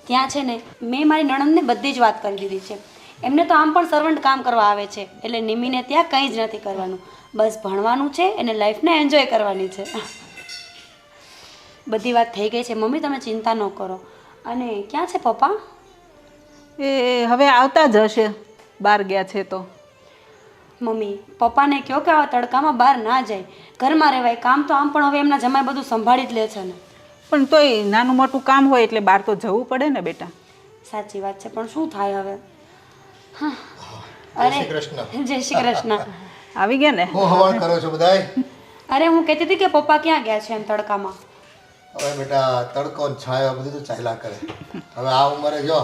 ત્યાં છે ને મેં મારી નણંદને બધી જ વાત કરી દીધી છે. એમને તો આમ પણ સર્વન્ટ કામ કરવા આવે છે, એટલે નિમીને ત્યાં કંઈ જ નથી કરવાનું. બસ ભણવાનું છે અને લાઈફને એન્જોય કરવાની છે. બધી વાત થઈ ગઈ છે મમ્મી, તમે ચિંતા ન કરો. અને ક્યાં છે પપ્પા? એ હવે આવતા જ હશે, બહાર ગયા છે તો. મમ્મી, પપ્પાને કહો કે આવા તડકામાં બહાર ના જાય, ઘરમાં રહેવાય. કામ તો આમ પણ હવે એમના જમાઈ બધું સંભાળી જ લે છે ને. પણ તોય નાનું મોટું કામ હોય એટલે બહાર તો જવું પડે ને બેટા. સાચી વાત છે, પણ શું થાય હવે? હા. જય શ્રી કૃષ્ણ. જય શ્રી કૃષ્ણ. આવી ગયા ને? હું હવાણ કરો છો બધાય? અરે હું કહેતી હતી કે પપ્પા ક્યાં ગયા છે એમ તડકામાં. હવે બેટા તડકો ને છાયો બધું તો ચાલ્યા કરે. હવે આ ઉંમરે જો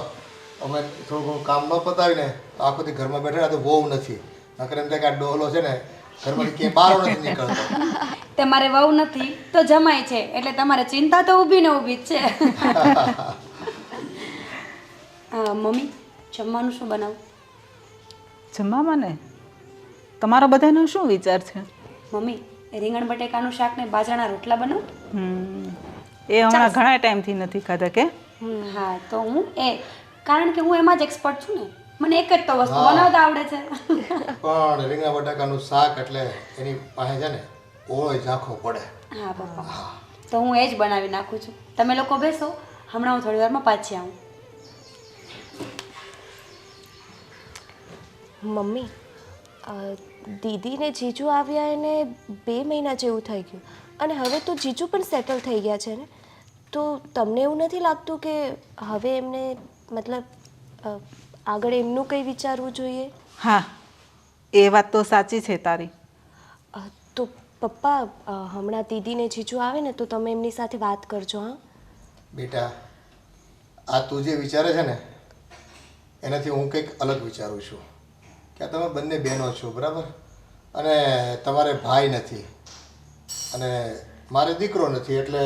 અમે થોડું ઘણું કામ ન પતાવીને તો આખો દી ઘરમાં બેઠા તો બહુ નથી. નકર એમ થાય કે આ ડોહલો છે ને ઘરમાંથી ક્યાંય બહાર નથી નીકળતો. તમારે વહુ નથી તો જમાય છે, એટલે તમારે ચિંતા તો ઊભી ને ઊભી જ છે. મમ્મી, જમવાનું શું બનાવું? જમવામાં ને તમારો બધાનો શું વિચાર છે? મમ્મી, રીંગણ બટેકાનું શાક ને બાજરાના રોટલા બનાવું? એ હમણાં ઘણા ટાઈમથી નથી ખાધા કે? હા, તો હું કારણ કે હું એમાં જ એક્સપર્ટ છું ને, મને એક જ તો વસ્તુ બનાવતા આવડે છે. પણ રીંગણા બટાકાનું શાક એટલે એની પાસે છે ને ઓળો ઝાંખો પડે. હા પપ્પા, તો હું એ જ બનાવી નાખું છું. તમે લોકો બેસો, હમણાં હું થોડી વારમાં પાછી આવું. મમ્મી, દીદી ને જીજુ આવ્યા એને 2 મહિના જેવું થઈ ગયું અને હવે તો જીજુ પણ સેટલ થઈ ગયા છે ને, તો તમને એવું નથી લાગતું કે હવે એમને મતલબ આગળ એમનું કંઈ વિચારવું જોઈએ? હા, એ વાત તો સાચી છે તારી. તો પપ્પા, હમણાં દીદી ને જીજુ આવે ને તો તમે એમની સાથે વાત કરજો. હા બેટા, આ તું જે વિચારે છે ને એનાથી હું કંઈક અલગ વિચારું છું કે તમે બંને બહેનો છો બરાબર, અને તમારે ભાઈ નથી અને મારે દીકરો નથી, એટલે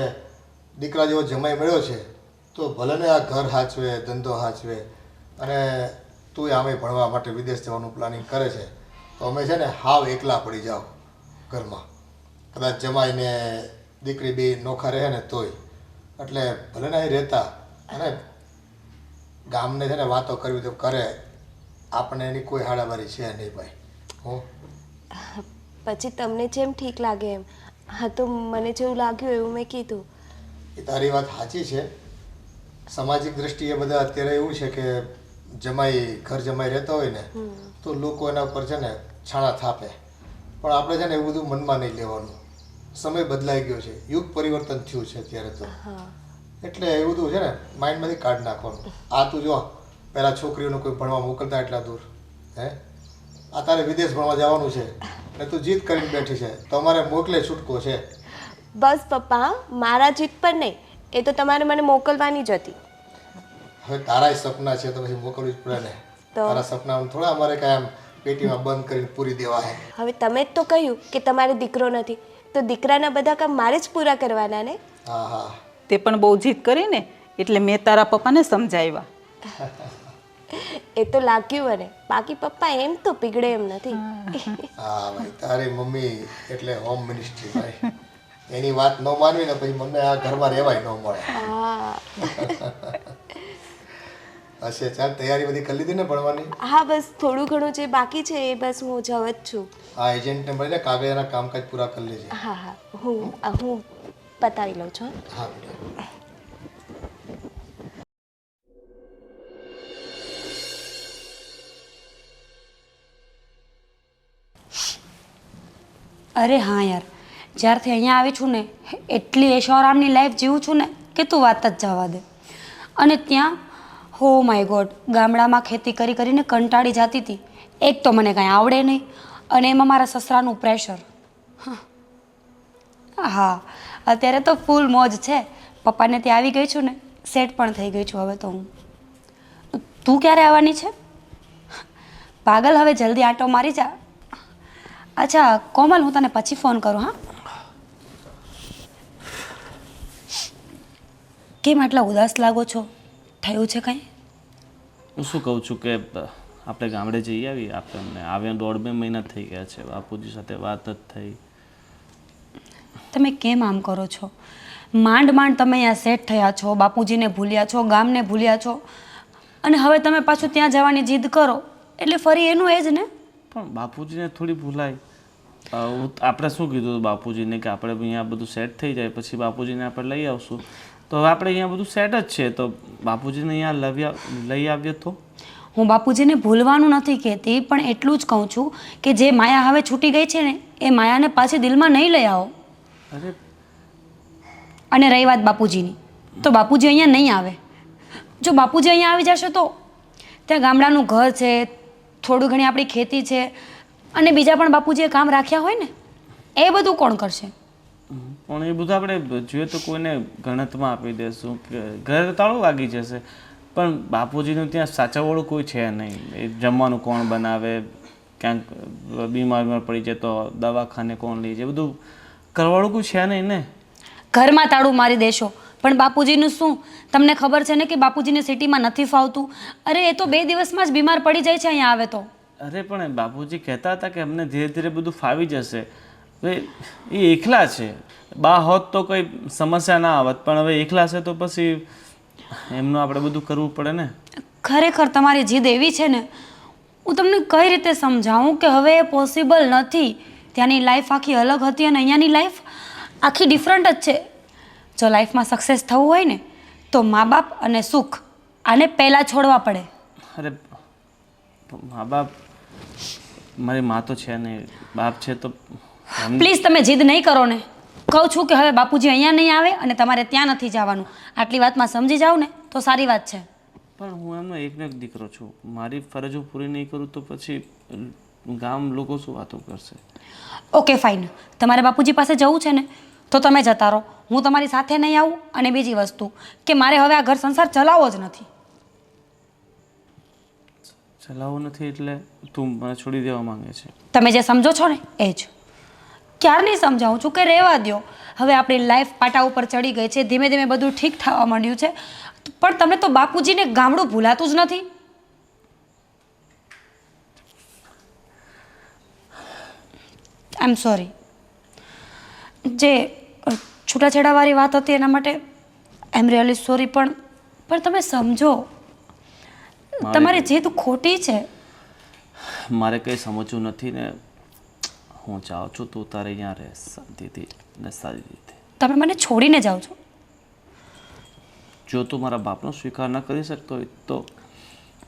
દીકરા જેવો જમાઈ મળ્યો છે તો ભલે ને આ ઘર હાચવે, ધંધો હાચવે, અને તું આમે ભણવા માટે વિદેશ જવાનું પ્લાનિંગ કરે છે તો અમે છે ને હાવ એકલા પડી જાઓ ઘરમાં. કદાચ જમાઈને દીકરી બે નોખા રહે ને તોય, એટલે ભલે ને અહીં રહેતા અને ગામને છે ને વાતો કરવી તો કરે, આપણે એની કોઈ હાડાબારી છે નહીં ભાઈ. હું પછી તમને જેમ ઠીક લાગે એમ. હા, તો મને જેવું લાગ્યું એવું મેં કીધું. એ તારી વાત સાચી છે. સામાજિક દ્રષ્ટિએ બધા અત્યારે એવું છે કે જમાઈ ઘર જમાઈ રહેતા હોય ને તો લોકો એના ઉપર છે ને છાણા થાપે, પણ આપણે છે ને એવું બધું મનમાં નહીં લેવાનું. સમય બદલાઈ ગયો છે, યુગ પરિવર્તન થયું છે અત્યારે તો, એટલે એવું બધું છે ને માઇન્ડમાંથી કાઢી નાખવાનું. આ તું જો પહેલાં છોકરીઓને કોઈ ભણવા મોકલતા એટલા દૂર, આ તારે વિદેશ ભણવા જવાનું છે ને તું જીદ કરીને બેઠી છે તો અમારે મોકલે છૂટકો છે. બસ પપ્પા, મારા જીત પર નહીં, એ તો તમારે મને મોકલવાની જ હતી. હવે તારા સપના છે તો પછી મોકલવી જ પડે ને. તારા સપના થોડા અમારે કાંઈ આમ પેટીમાં બંધ કરીને પૂરી દેવા છે. હવે તમે જ તો કહ્યું કે તમારે દીકરો નથી, તો દીકરાના બધા કામ મારે જ પૂરા કરવાના ને. હા હા, તે પણ બહુ જીદ કરી ને એટલે મેં તારા પપ્પાને સમજાવ્યા. એ તો લાગ્યું મને, બાકી પપ્પા એમ તો પીગળે એમ નથી. હા ભાઈ, તારી મમ્મી એટલે હોમ મિનિસ્ટ્રી ભાઈ, એની વાત ન માનવી ને પછી મને આ ઘરમાં રહેવાય ન મળે. હશે, ચાલ તૈયારી બધી કરી લીધી ને ભણવાની? હા, બસ થોડું ઘણું જે બાકી છે એ બસ હું જવ જ છું. આ એજન્ટને મળીને કાગળના કામકાજ પૂરા કરી લેજે. હા હા, હું પતાવી લઉં છું. હા બેટા. અરે હા યાર, જ્યારથી અહીંયા આવી છું ને એટલી એશોરામની લાઈફ જીવું છું ને કે તું વાત જ જવા દે. અને ત્યાં હો માય ગોડ, ગામડામાં ખેતી કરી કરીને કંટાળી જતી હતી. એક તો મને કાંઈ આવડે નહીં અને એમાં મારા સસરાનું પ્રેશર. હા, અત્યારે તો ફૂલ મોજ છે. પપ્પાને ત્યાં આવી ગઈ છું ને, સેટ પણ થઈ ગઈ છું હવે તો હું. તું ક્યારે આવવાની છે? પાગલ, હવે જલ્દી આંટો મારી જા. અચ્છા કોમલ, હું તને પછી ફોન કરું. હા, કેમ આટલા ઉદાસ લાગો છો? થયું છે કંઈ? હું શું કહું છું કે આપણે ગામડે જઈ આવીએ. આપણને આવ્યા 1.5-2 મહિના થઈ ગયા છે, બાપુજી સાથે વાત જ થઈ. તમે કેમ આમ કરો છો? માંડ માંડ તમે અહીંયા સેટ થયા છો, બાપુજીને ભૂલ્યા છો, ગામને ભૂલ્યા છો, અને હવે તમે પાછું ત્યાં જવાની જીદ કરો એટલે ફરી એનું એ જ ને. પણ બાપુજીને થોડી ભૂલાય. આપણે શું કીધું બાપુજીને કે આપણે અહીંયા બધું સેટ થઈ જાય પછી બાપુજીને આપણે લઈ આવશું. તો હવે આપણે અહીંયા બધું સેટ જ છે, તો બાપુજીને અહીંયા લઈ આવ્યો તો હું બાપુજીને ભૂલવાનું નથી કહેતી, પણ એટલું જ કહું છું કે જે માયા હવે છૂટી ગઈ છે ને એ માયાને પાછી દિલમાં નહીં લઈ આવો. અરે અને રહી વાત બાપુજીની, તો બાપુજી અહીંયા નહીં આવે. જો બાપુજી અહીંયા આવી જશે તો ત્યાં ગામડાનું ઘર છે, થોડું ઘણી આપણી ખેતી છે, અને બીજા પણ બાપુજીએ કામ રાખ્યા હોય ને એ બધું કોણ કરશે? પણ એ બધું આપણે જોઈએ તો કોઈને ગણતમાં આપી દેશું કે ઘર તાળું વાગી જશે, પણ બાપુજીનું ત્યાં સાચવવાળું કોઈ છે નહીં. એ જમવાનું કોણ બનાવે, ક્યાંક બીમાર પડી જાય તો દવાખાને કોણ લઈ જાય, બધું કરવાળું કોઈ છે નહીં ને. ઘરમાં તાળું મારી દેશો, પણ બાપુજીનું શું? તમને ખબર છે ને કે બાપુજીને સિટીમાં નથી ફાવતું. અરે એ તો 2 દિવસમાં જ બીમાર પડી જાય છે અહીંયા આવે તો. અરે પણ બાપુજી કહેતા હતા કે અમને ધીરે ધીરે બધું ફાવી જશે. હવે એ એકલા છે, બા હોત તો કોઈ સમસ્યા ના આવત, પણ હવે એકલા છે તો પછી એમનું આપણે બધું કરવું પડે ને. ખરેખર તમારી જીદ એવી છે ને, હું તમને કઈ રીતે સમજાવું કે હવે એ પોસિબલ નથી. ત્યાંની લાઈફ આખી અલગ હતી અને અહીંયાની લાઈફ આખી ડિફરન્ટ જ છે. જો લાઈફમાં સક્સેસ થવું હોય ને તો મા બાપ અને સુખ આને પહેલાં છોડવા પડે. અરે મા બાપ, મારી મા તો છે ને, બાપ છે તો પ્લીઝ તમે જીદ નહીં કરો ને. કહું છું કે હવે બાપુજી અહીંયા નહીં આવે અને તમારે ત્યાં નથી જવાનું. આટલી વાતમાં સમજી જાઓ ને તો સારી વાત છે. પણ હું એમનો એકનો એક દીકરો છું, મારી ફરજો પૂરી નહીં કરું તો પછી ગામ લોકો શું વાતો કરશે? ઓકે ફાઇન, તમારે બાપુજી પાસે જવું છે ને તો તમે જતા રહો, હું તમારી સાથે નહીં આવું. અને બીજી વસ્તુ કે મારે હવે આ ઘર સંસાર ચલાવવો જ નથી. ચલાવવો નથી એટલે તું મને છોડી દેવા માંગે છે? તમે જે સમજો છો ને એ જ. ક્યારની સમજાવું છું કે રહેવા દો. હવે આપણી લાઈફ પાટા ઉપર ચડી ગઈ છે, ધીમે ધીમે બધું ઠીક થવા માંડ્યું છે, પણ તમને તો બાપુજીને ગામડું ભૂલાતું જ નથી. આઈ એમ સોરી. જે છૂટાછેડાવાળી વાત હતી એના માટે આઈ એમ રિયલી સોરી, પણ તમે સમજો તમારી જીદ ખોટી છે. મારે કંઈ સમજવું નથી ને, હું ચાહું છું તું તારે અહીંયા રહે શાંતિથી ને સારી રીતે. તમે મને છોડીને જાઓ છો. જો તું મારા બાપનો સ્વીકાર ન કરી શકતો હોય તો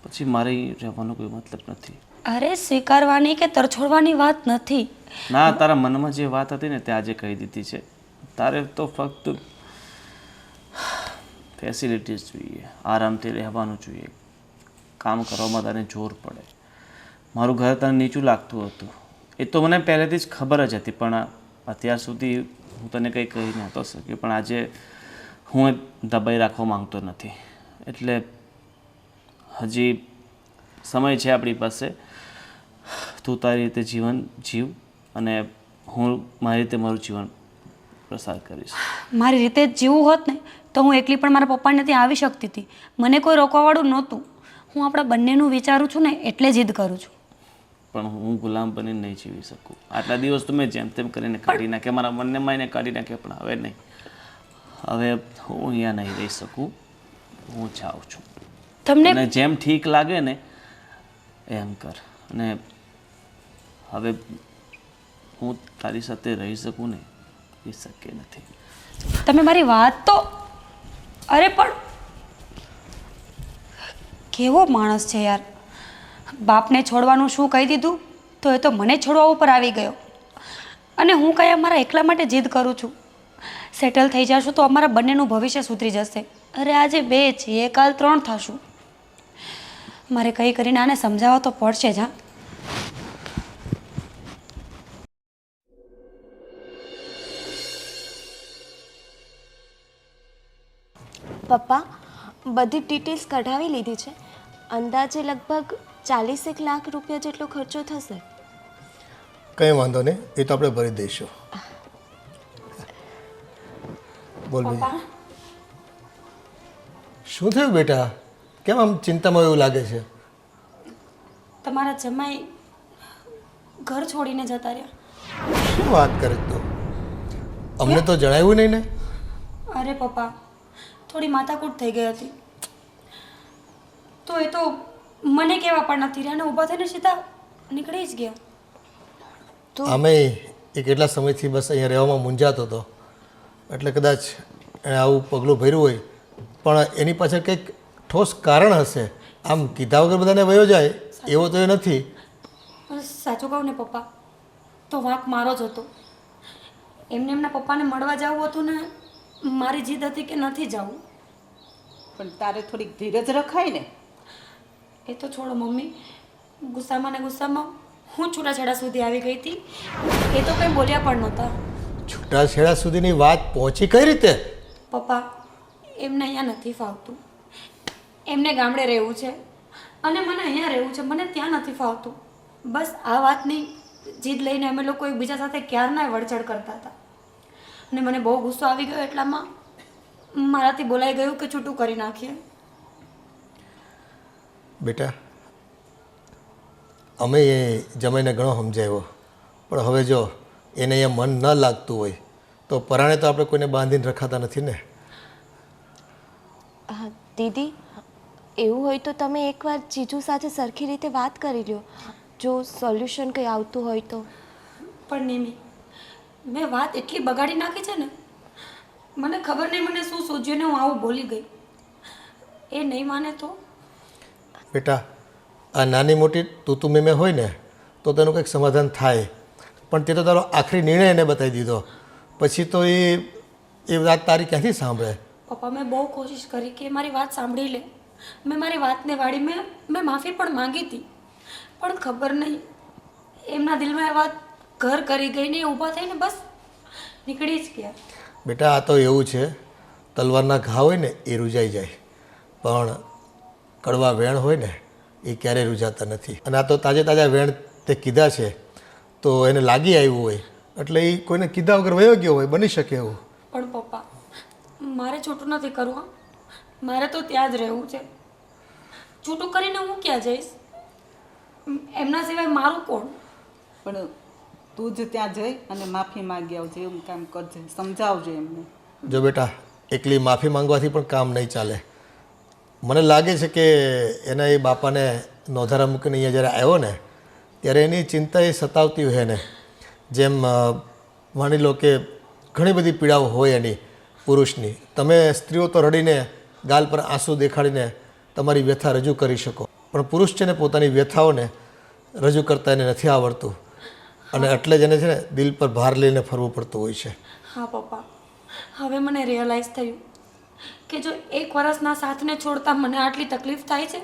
પછી મારે અહીં રહેવાનો કોઈ મતલબ નથી. અરે સ્વીકારવાની કે તરછોડવાની વાત નથી. ના, તારા મનમાં જે વાત હતી ને તે આજે કહી દીધી છે. તારે તો ફક્ત ફેસિલિટીઝ જોઈએ, આરામથી રહેવાનું જોઈએ, કામ કરવામાં તને જોર પડે. મારું ઘર તને નીચું લાગતું હતું એ તો મને પહેલેથી જ ખબર જ હતી, પણ અત્યાર સુધી હું તને કંઈ કહી નહોતો શક્યો. પણ આજે હું દબાઈ રાખવા માંગતો નથી, એટલે હજી સમય છે આપણી પાસે. તું તારી રીતે જીવન જીવ અને હું મારી રીતે મારું જીવન પ્રસાર કરીશ. મારી રીતે જ જીવવું હોત ને તો હું એકલી પણ મારા પપ્પાને ત્યાં આવી શકતી હતી. મને કોઈ રોકવાવાળું નહોતું. હું આપણા બંનેનું વિચારું છું ને એટલે જીદ કરું છું. પણ હું ગુલામ બનીને નહીં જીવી શકું. આટલા દિવસ તો મેં જેમ તેમ કરીને કાઢી નાખે, મારા મનને માઈને કાઢી નાખે, પણ હવે નહીં. હવે હું અહીંયા નહીં રહી શકું. હું જાઉં છું. તમને જેમ ઠીક લાગે ને એમ કર. અને હવે હું તારી સાથે રહી શકું ને એ શક્ય નથી. તમે મારી વાત તો અરે પણ કેવો માણસ છે યાર. બાપને છોડવાનું શું કહી દીધું તો એ તો મને છોડવા ઉપર આવી ગયો. અને હું કયા મારા એકલા માટે જીદ કરું છું. સેટલ થઈ જશું તો અમારા બંનેનું ભવિષ્ય સુધરી જશે. અરે આજે 2 છીએ, કાલ 3 થશું. મારે કંઈ કરીને આને સમજાવવા તો પડશે જ. હા, પપ્પા બધી ડિટેલ્સ કઢાવી લીધી છે. અંદાજે લગભગ 40 લાખ રૂપિયા જેટલો ખર્ચો થશે. કંઈ વાંધો નહીં, એ તો આપણે ભરી દઈશું. બોલ બીજું શું થયું બેટા? કેમ આમ ચિંતામાં એવું લાગે છે? તમારા જમાઈ ઘર છોડીને જતા રહ્યા. શું વાત કરે તું? અમને તો જણાવ્યું નહીં ને. અરે પપ્પા, થોડી માથાકૂટ થઈ ગઈ હતી તો એ તો મને કહેવા પણ નથી રહ્યા અને ઊભા થઈને સીધા નીકળી જ ગયા. આમે એ કેટલા સમયથી બસ અહીંયા રહેવામાં મૂંઝાતો હતો, એટલે કદાચ એણે આવું પગલું ભર્યું હોય પણ એની પાછળ કંઈક ઠોસ કારણ હશે. આમ કીધા વગર બધાને વયો જાય એવો તો એ નથી. પણ સાચું કહું ને પપ્પા, તો વાંક મારો જ હતો. એમને એમના પપ્પાને મળવા જવું હતું ને મારી જીદ હતી કે નથી જવું. પણ તારે થોડીક ધીરજ રખાય ને. એ તો છોડો મમ્મી, ગુસ્સામાં ને ગુસ્સામાં હું છૂટાછેડા સુધી આવી ગઈ હતી. એ તો કંઈ બોલ્યા પણ નહોતા. છૂટાછેડા સુધીની વાત પહોંચી કઈ રીતે? પપ્પા, એમને અહીંયા નથી ફાવતું. એમને ગામડે રહેવું છે અને મને અહીંયા રહેવું છે. મને ત્યાં નથી ફાવતું. બસ આ વાતની જીદ લઈને અમે લોકો એકબીજા સાથે ક્યારના વળચડ કરતા હતા અને મને બહુ ગુસ્સો આવી ગયો. એટલામાં મારાથી બોલાઈ ગયું કે છૂટું કરી નાખીએ. બેટા, અમે એ જમાઈને ઘણો સમજાવ્યો, પણ હવે જો એને અહીંયા મન ન લાગતું હોય તો પરાણે તો આપણે કોઈને બાંધીને રખાતા નથી ને. દીદી, એવું હોય તો તમે એકવાર જીજુ સાથે સરખી રીતે વાત કરી લ્યો. જો સોલ્યુશન કંઈ આવતું હોય તો. પણ નિમી, મેં વાત એટલી બગાડી નાખી છે ને, મને ખબર નહીં મને શું સૂઝ્યું ને હું આવું બોલી ગઈ. એ નહીં માને તો? બેટા, આ નાની મોટી તું મેં હોય ને તો તેનું કંઈક સમાધાન થાય, પણ તે તો તારો આખરી નિર્ણય એને બતાવી દીધો. પછી તો એ વાત તારી ક્યાંથી સાંભળે? પપ્પા, મેં બહુ કોશિશ કરી કે મારી વાત સાંભળી લે. મેં મારી વાતને વાળી, મેં માફી પણ માંગી હતી, પણ ખબર નહીં એમના દિલમાં એ વાત ઘર કરી ગઈ ને ઊભા થઈને બસ નીકળી જ ગયા. બેટા, આ તો એવું છે, તલવારના ઘા હોય ને એ રૂજાઈ જાય, પણ કડવા વેણ હોય ને એ ક્યારેય રૂજાતા નથી. અને આ તો તાજા વેણ તે કીધા છે તો એને લાગી આવ્યું હોય એટલે એ કોઈને કીધા વગર વયો ગયો હોય, બની શકે એવું. પણ પપ્પા, મારે છૂટું નથી કરવું. મારે તો ત્યાં જ રહેવું છે. છૂટું કરીને હું ક્યાં જઈશ? એમના સિવાય મારું કોણ? પણ તું જ ત્યાં જઈ અને માફી માગી આવજે, એવું કામ કરજે, સમજાવજે એમને. જો બેટા, એકલી માફી માંગવાથી પણ કામ નહીં ચાલે. મને લાગે છે કે એના એ બાપાને નોધારા મૂકીને અહીંયા જ્યારે આવ્યો ને ત્યારે એની ચિંતા એ સતાવતી હોય એને. જેમ માની લો કે ઘણી બધી પીડાઓ હોય એની પુરુષની. તમે સ્ત્રીઓ તો રડીને ગાલ પર આંસુ દેખાડીને તમારી વ્યથા રજૂ કરી શકો, પણ પુરુષ છે ને પોતાની વ્યથાઓને રજૂ કરતા એને નથી આવડતું અને એટલે જ એને છે ને દિલ પર ભાર લઈને ફરવું પડતું હોય છે. હા પપ્પા, હવે મને રિયલાઇઝ થયું કે જો 1 વર્ષના સાથને છોડતા મને આટલી તકલીફ થાય છે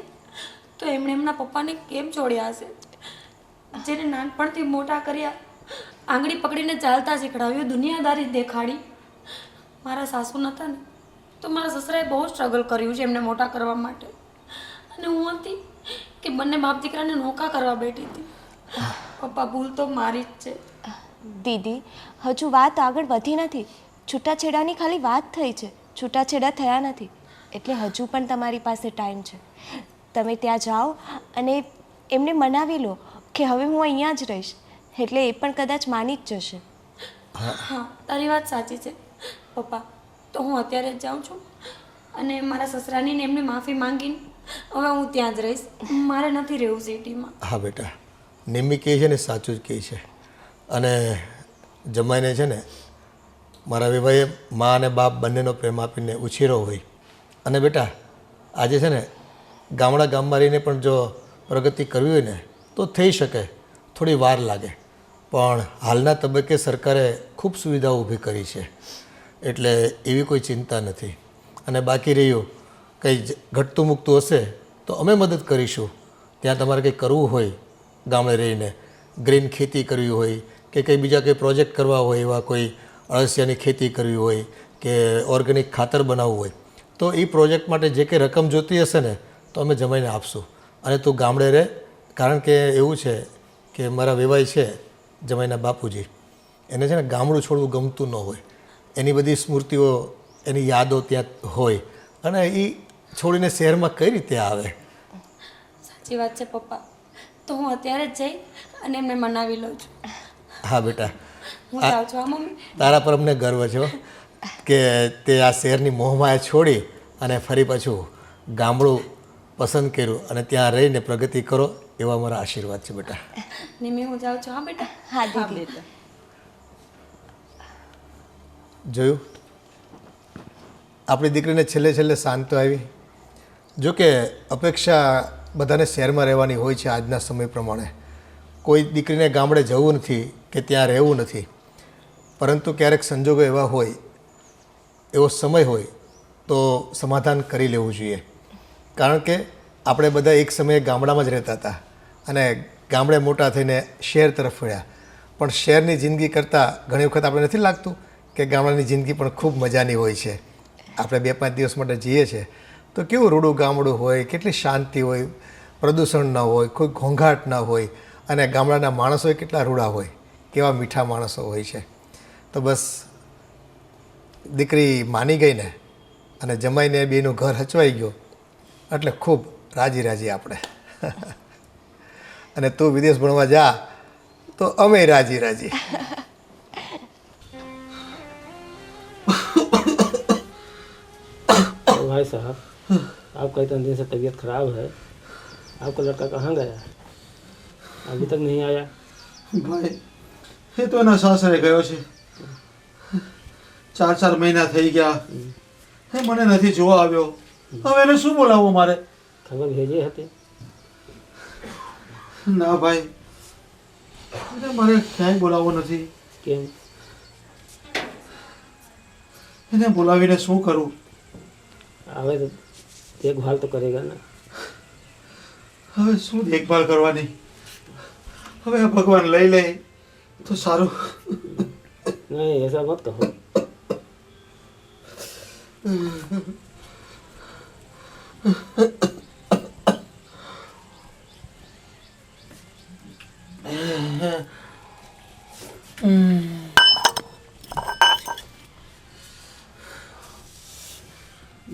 તો એમણે એમના પપ્પાને કેમ છોડ્યા હશે? જેને નાનપણથી મોટા કર્યા, આંગળી પકડીને ચાલતા શીખડાવ્યું, દુનિયાદારી દેખાડી. મારા સાસુ નહોતા ને તો મારા સસરાએ બહુ સ્ટ્રગલ કર્યું છે એમને મોટા કરવા માટે. અને હું હતી કે બંને બાપ દીકરાને નોકા કરવા બેઠી હતી. પપ્પા, ભૂલ તો મારી જ છે. દીદી, હજુ વાત આગળ વધી નથી. છૂટાછેડાની ખાલી વાત થઈ છે, છૂટાછેડા થયા નથી. એટલે હજુ પણ તમારી પાસે ટાઈમ છે. તમે ત્યાં જાઓ અને એમને મનાવી લો કે હવે હું અહીંયા જ રહીશ, એટલે એ પણ કદાચ માની જ જશે. હા, તારી વાત સાચી છે પપ્પા. તો હું અત્યારે જ જાઉં છું અને મારા સસરાની ને એમની માફી માંગીને હવે હું ત્યાં જ રહીશ. મારે નથી રહેવું સિટીમાં. હા બેટા, નિમ્મી કહે છે ને સાચું જ કહે છે. અને જમાઈને છે ને મારા વિભાઈએ મા અને બાપ બંનેનો પ્રેમ આપીને ઉછેરો હોય. અને બેટા, આજે છે ને ગામમાં રહીને પણ જો પ્રગતિ કરવી હોય ને તો થઈ શકે, થોડી વાર લાગે, પણ હાલના તબક્કે સરકારે ખૂબ સુવિધાઓ ઊભી કરી છે એટલે એવી કોઈ ચિંતા નથી. અને બાકી રહ્યું કંઈ ઘટતું મૂકતું હશે તો અમે મદદ કરીશું. ત્યાં તમારે કંઈ કરવું હોય ગામડે રહીને, ગ્રીન ખેતી કરવી હોય કે કંઈ બીજા કંઈ પ્રોજેક્ટ કરવા હોય, એવા કોઈ અળસિયાની ખેતી કરવી હોય કે ઓર્ગેનિક ખાતર બનાવવું હોય તો એ પ્રોજેક્ટ માટે જે કંઈ રકમ જોતી હશે ને તો અમે જમાઈને આપશું. અને તું ગામડે રહે, કારણ કે એવું છે કે મારા વેવાઈ છે જમાઈના બાપુજી, એને છે ને ગામડું છોડવું ગમતું ન હોય. એની બધી સ્મૃતિઓ, એની યાદો ત્યાં હોય અને એ છોડીને શહેરમાં કઈ રીતે આવે? સાચી વાત છે પપ્પા. તો હું અત્યારે જ જઈ અને એમને મનાવી લઉં છું. હા બેટા, હું જાઉં છું. હા મમ્મી, તારા પર અમને ગર્વ છે હો કે તે આ શહેરની મોહમાયા છોડી અને ફરી પાછું ગામડું પસંદ કર્યું અને ત્યાં રહીને પ્રગતિ કરો, એવા મારા આશીર્વાદ છે બેટા. નિમી, હું જાઉં છું. હા બેટા. હા હા દીદી. બેટા. જોયું, આપણી દીકરીને છેલ્લે છેલ્લે શાંત તો આવી. જોકે અપેક્ષા બધાને શહેરમાં રહેવાની હોય છે આજના સમય પ્રમાણે. કોઈ દીકરીને ગામડે જવું નથી કે ત્યાં રહેવું નથી, પરંતુ ક્યારેક સંજોગો એવા હોય, એવો સમય હોય તો સમાધાન કરી લેવું જોઈએ. કારણ કે આપણે બધા એક સમયે ગામડામાં જ રહેતા હતા અને ગામડે મોટા થઈને શહેર તરફ વળ્યા. પણ શહેરની જિંદગી કરતાં ઘણી વખત આપણે નથી લાગતું કે ગામડાની જિંદગી પણ ખૂબ મજાની હોય છે. આપણે 2-5 દિવસ માટે જઈએ છીએ તો કેવું રૂડું ગામડું હોય, કેટલી શાંતિ હોય, પ્રદૂષણ ન હોય, કોઈ ઘોંઘાટ ન હોય, અને ગામડાના માણસો કેટલા રૂડા હોય, કેવા મીઠા માણસો હોય છે. તો બસ દીકરી માની ગઈ ને અને જમાઈને બેનું ઘર હચવાઈ ગયું એટલે ખૂબ રાજી રાજી આપણે. અને તું વિદેશ ભણવા જા તો અમે રાજી રાજી. भाई साहब, आपका इतने दिन से तबीयत खराब है, आपका लड़का कहाँ गया? अभी तक नहीं आया. ભાઈ એ તો એના સાસરે ગયો છે. 4 મહિના થઈ ગયા, એ મને નથી જોવા આવ્યો. હવે એને શું બોલાવવું મારે? ખબર ભેજી હતી. ના ભાઈ, એને મારે ક્યાંય બોલાવવો નથી. કેમ? એને બોલાવીને શું કરું? આવે તો દેખભાલ તો કરેગા ના. હવે શું દેખભાલ કરવાની? હવે આ ભગવાન લઈ લે તો સારું. नहीं ऐसा मत कहो.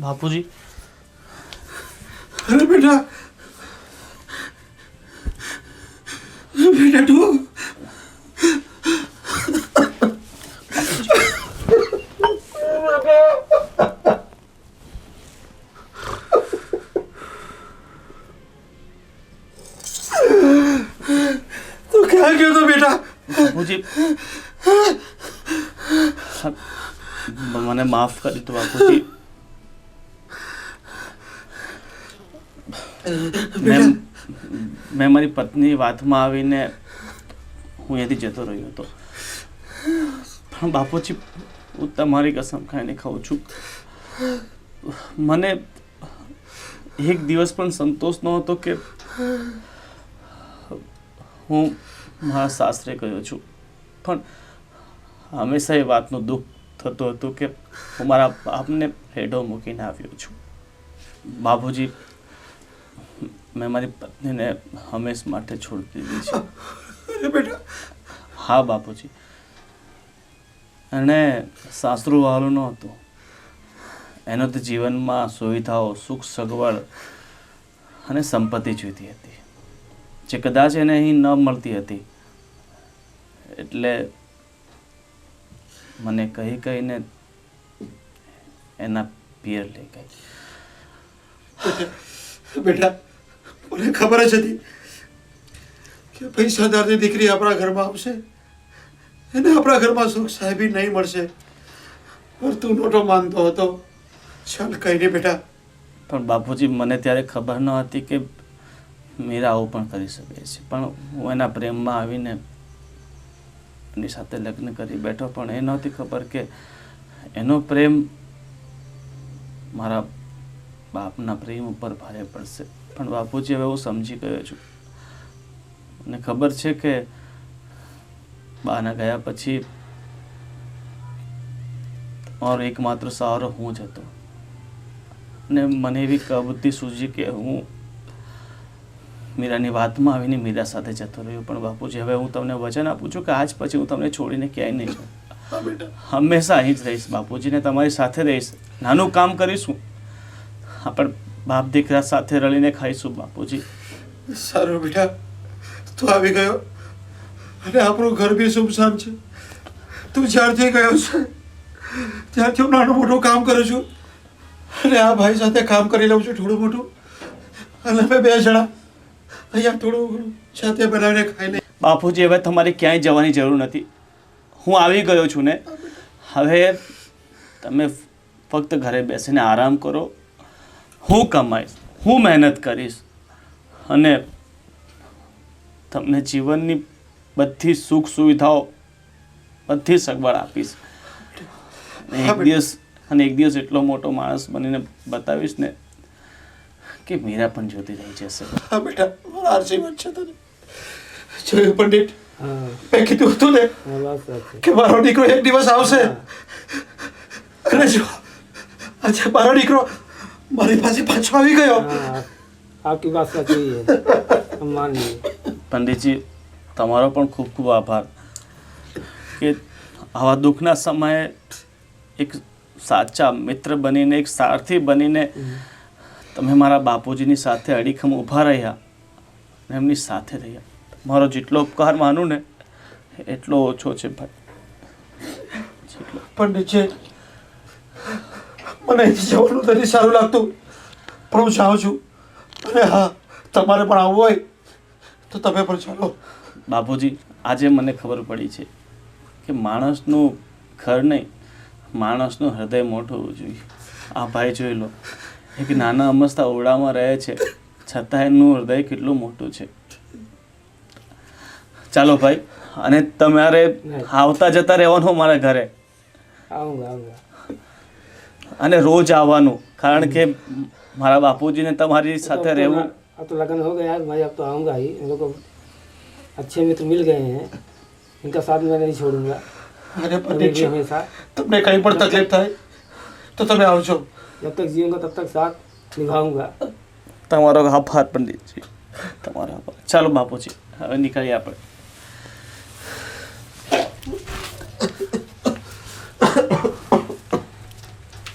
બાપુજી, અરે બેટા, બેટા તું તું ક્યાં ગયો તો બેટા? બાપુજી, મને માફ કરી દો બાપુજી. મેં મારી પત્ની વાતમાં આવીને હું અહીંયાથી જતો રહ્યો હતો. પણ બાપુજી, હું તમારી કસમ ખાઈને ખાઉં છું, મને એક દિવસ પણ સંતોષ નહોતો કે હું મારા સાસરે ગયો છું. પણ હંમેશા એ વાતનું દુઃખ થતું હતું કે હું મારા બાપને હેડો મૂકીને આવ્યો છું. બાપુજી, મેં મારી પત્નીને હંમેશ માટે છોડી દીધી છે. અરે બેટા, હા બાપુજી, એને સાસરું વાળું ન હતું. એનો તો જીવનમાં સુવિધાઓ, સુખ સગવડ અને સંપત્તિ જોઈતી હતી, જે કદાચ એને અહીં ન મળતી હતી. એટલે મને કહી કહીને એના પિયર લઈ ગઈ. બેટા, મને ખબર જ હતી કે પૈસાદારની દીકરી આપણા ઘરમાં આવશે, એને આપણા ઘરમાં સુખ સાહેબી નહીં મળશે. પણ તું નહોતો માનતો હતો. ચાલ, કઈ નહીં બેટા. પણ બાપુજી, મને ત્યારે ખબર ન હતી કે મીરા આવું પણ કરી શકે છે. પણ હું એના પ્રેમમાં આવીને એની સાથે લગ્ન કરી બેઠો. પણ એ નહોતી ખબર કે એનો પ્રેમ મારા બાપના પ્રેમ ઉપર ભારે પડશે. પણ બાપુજી, હવે હું સમજી ગયો છું. મને ખબર છે કે બાના ગયા પછી તમારો એકમાત્ર સહારો હું જ હતો. અને મને એવી કબૂતી સૂજી કે હું મીરાની વાતમાં આવીને મીરા સાથે જતો રહ્યો. પણ બાપુજી, હવે હું તમને વચન આપું છું કે આજ પછી હું તમને છોડીને ક્યાંય નહીં જાઉં. હંમેશા અહીં જ રહીશ બાપુજીને, તમારી સાથે રહીશ. નાનું કામ કરીશું, આપણે બાપ દીકરા સાથે રળીને ખાઈશું બાપુજી. સારું બેટા, તું આવી ગયો અને આપણું ઘર બી સુમસામ છે. તું જ્યારથી ગયો છે ત્યારથી હું નાનું મોટું કામ કરું છું અને આ ભાઈ સાથે કામ કરી લઉં છું થોડું મોટું. અને અમે 2 જણા અહીંયા થોડું સાથે બનાવીને ખાઈ લઈએ. બાપુજી, હવે તમારે ક્યાંય જવાની જરૂર નથી. હું આવી ગયો છું ને. હવે તમે ફક્ત ઘરે બેસીને આરામ કરો. હું કમાઈશ, હું મહેનત કરીશ અને તમને જીવનની બધી સુખ સુવિધાઓ, બધી સગવડ આપીશ. અને એક દિવસ એટલો મોટો માણસ બનીને બતાવીશ ને કે મીરા પણ જોતી રહી જશે. હા બેટા, મારા આશીર્વાદ છે તને. જોયું પંડિત, हाँ મેં કીધું હતું ને हाँ बात सच है કે મારો દીકરો એક દિવસ આવશે. અને જો આજે મારો દીકરો મારી પાસે પાછો આવી ગયો. हाँ आपकी बात सच्ची है, हम मान लिए. પંડિતજી, તમારો પણ ખૂબ ખૂબ આભાર કે આવા દુઃખના સમયે એક સાચા મિત્ર બનીને, એક સારથી બનીને તમે મારા બાપુજીની સાથે અડીખમ ઊભા રહ્યા અને એમની સાથે રહ્યા. મારો જેટલો ઉપકાર માનું ને એટલો ઓછો છે ભાઈ. પંડિત છે, મને અહીંથી જવાનું નથી સારું લાગતું, પણ હું જાઉં છું. અને હા, તમારે પણ આવવું હોય તો તમે પણ ચાલો. બાપુજી, આજે મને ખબર પડી છે કે માણસનું ઘર નહીં, માણસનું હૃદય મોટું હોવું જોઈએ. આ ભાઈ જોઈ લો, એક નાના અમસ્તા ઓરડામાં રહે છે, છતાં એનું હૃદય કેટલું મોટું છે. ચાલો ભાઈ, અને તમારે આવતા જતા રહેવાનું મારા ઘરે, आऊँगा आऊँगा. અને રોજ આવવાનું, કારણ કે મારા બાપુજીને તમારી સાથે રહેવું. अब तो लगन हो गया है भाई, अब तो आऊँगा ही. हम लोग को अच्छे मित्र मिल गए हैं, इनका साथ मैं नहीं छोड़ूंगा. અરે कभी પંડિત भी છે, हमेशा તમને કંઈ પણ તકલીફ થાય તો તમે આવજો. जब तक जीऊँगा तब तक साथ निभाऊंगा. તમારો આભાર પંડિતજી, તમારો આભાર. ચાલો બાપુજી, હવે નીકળીએ આપણે.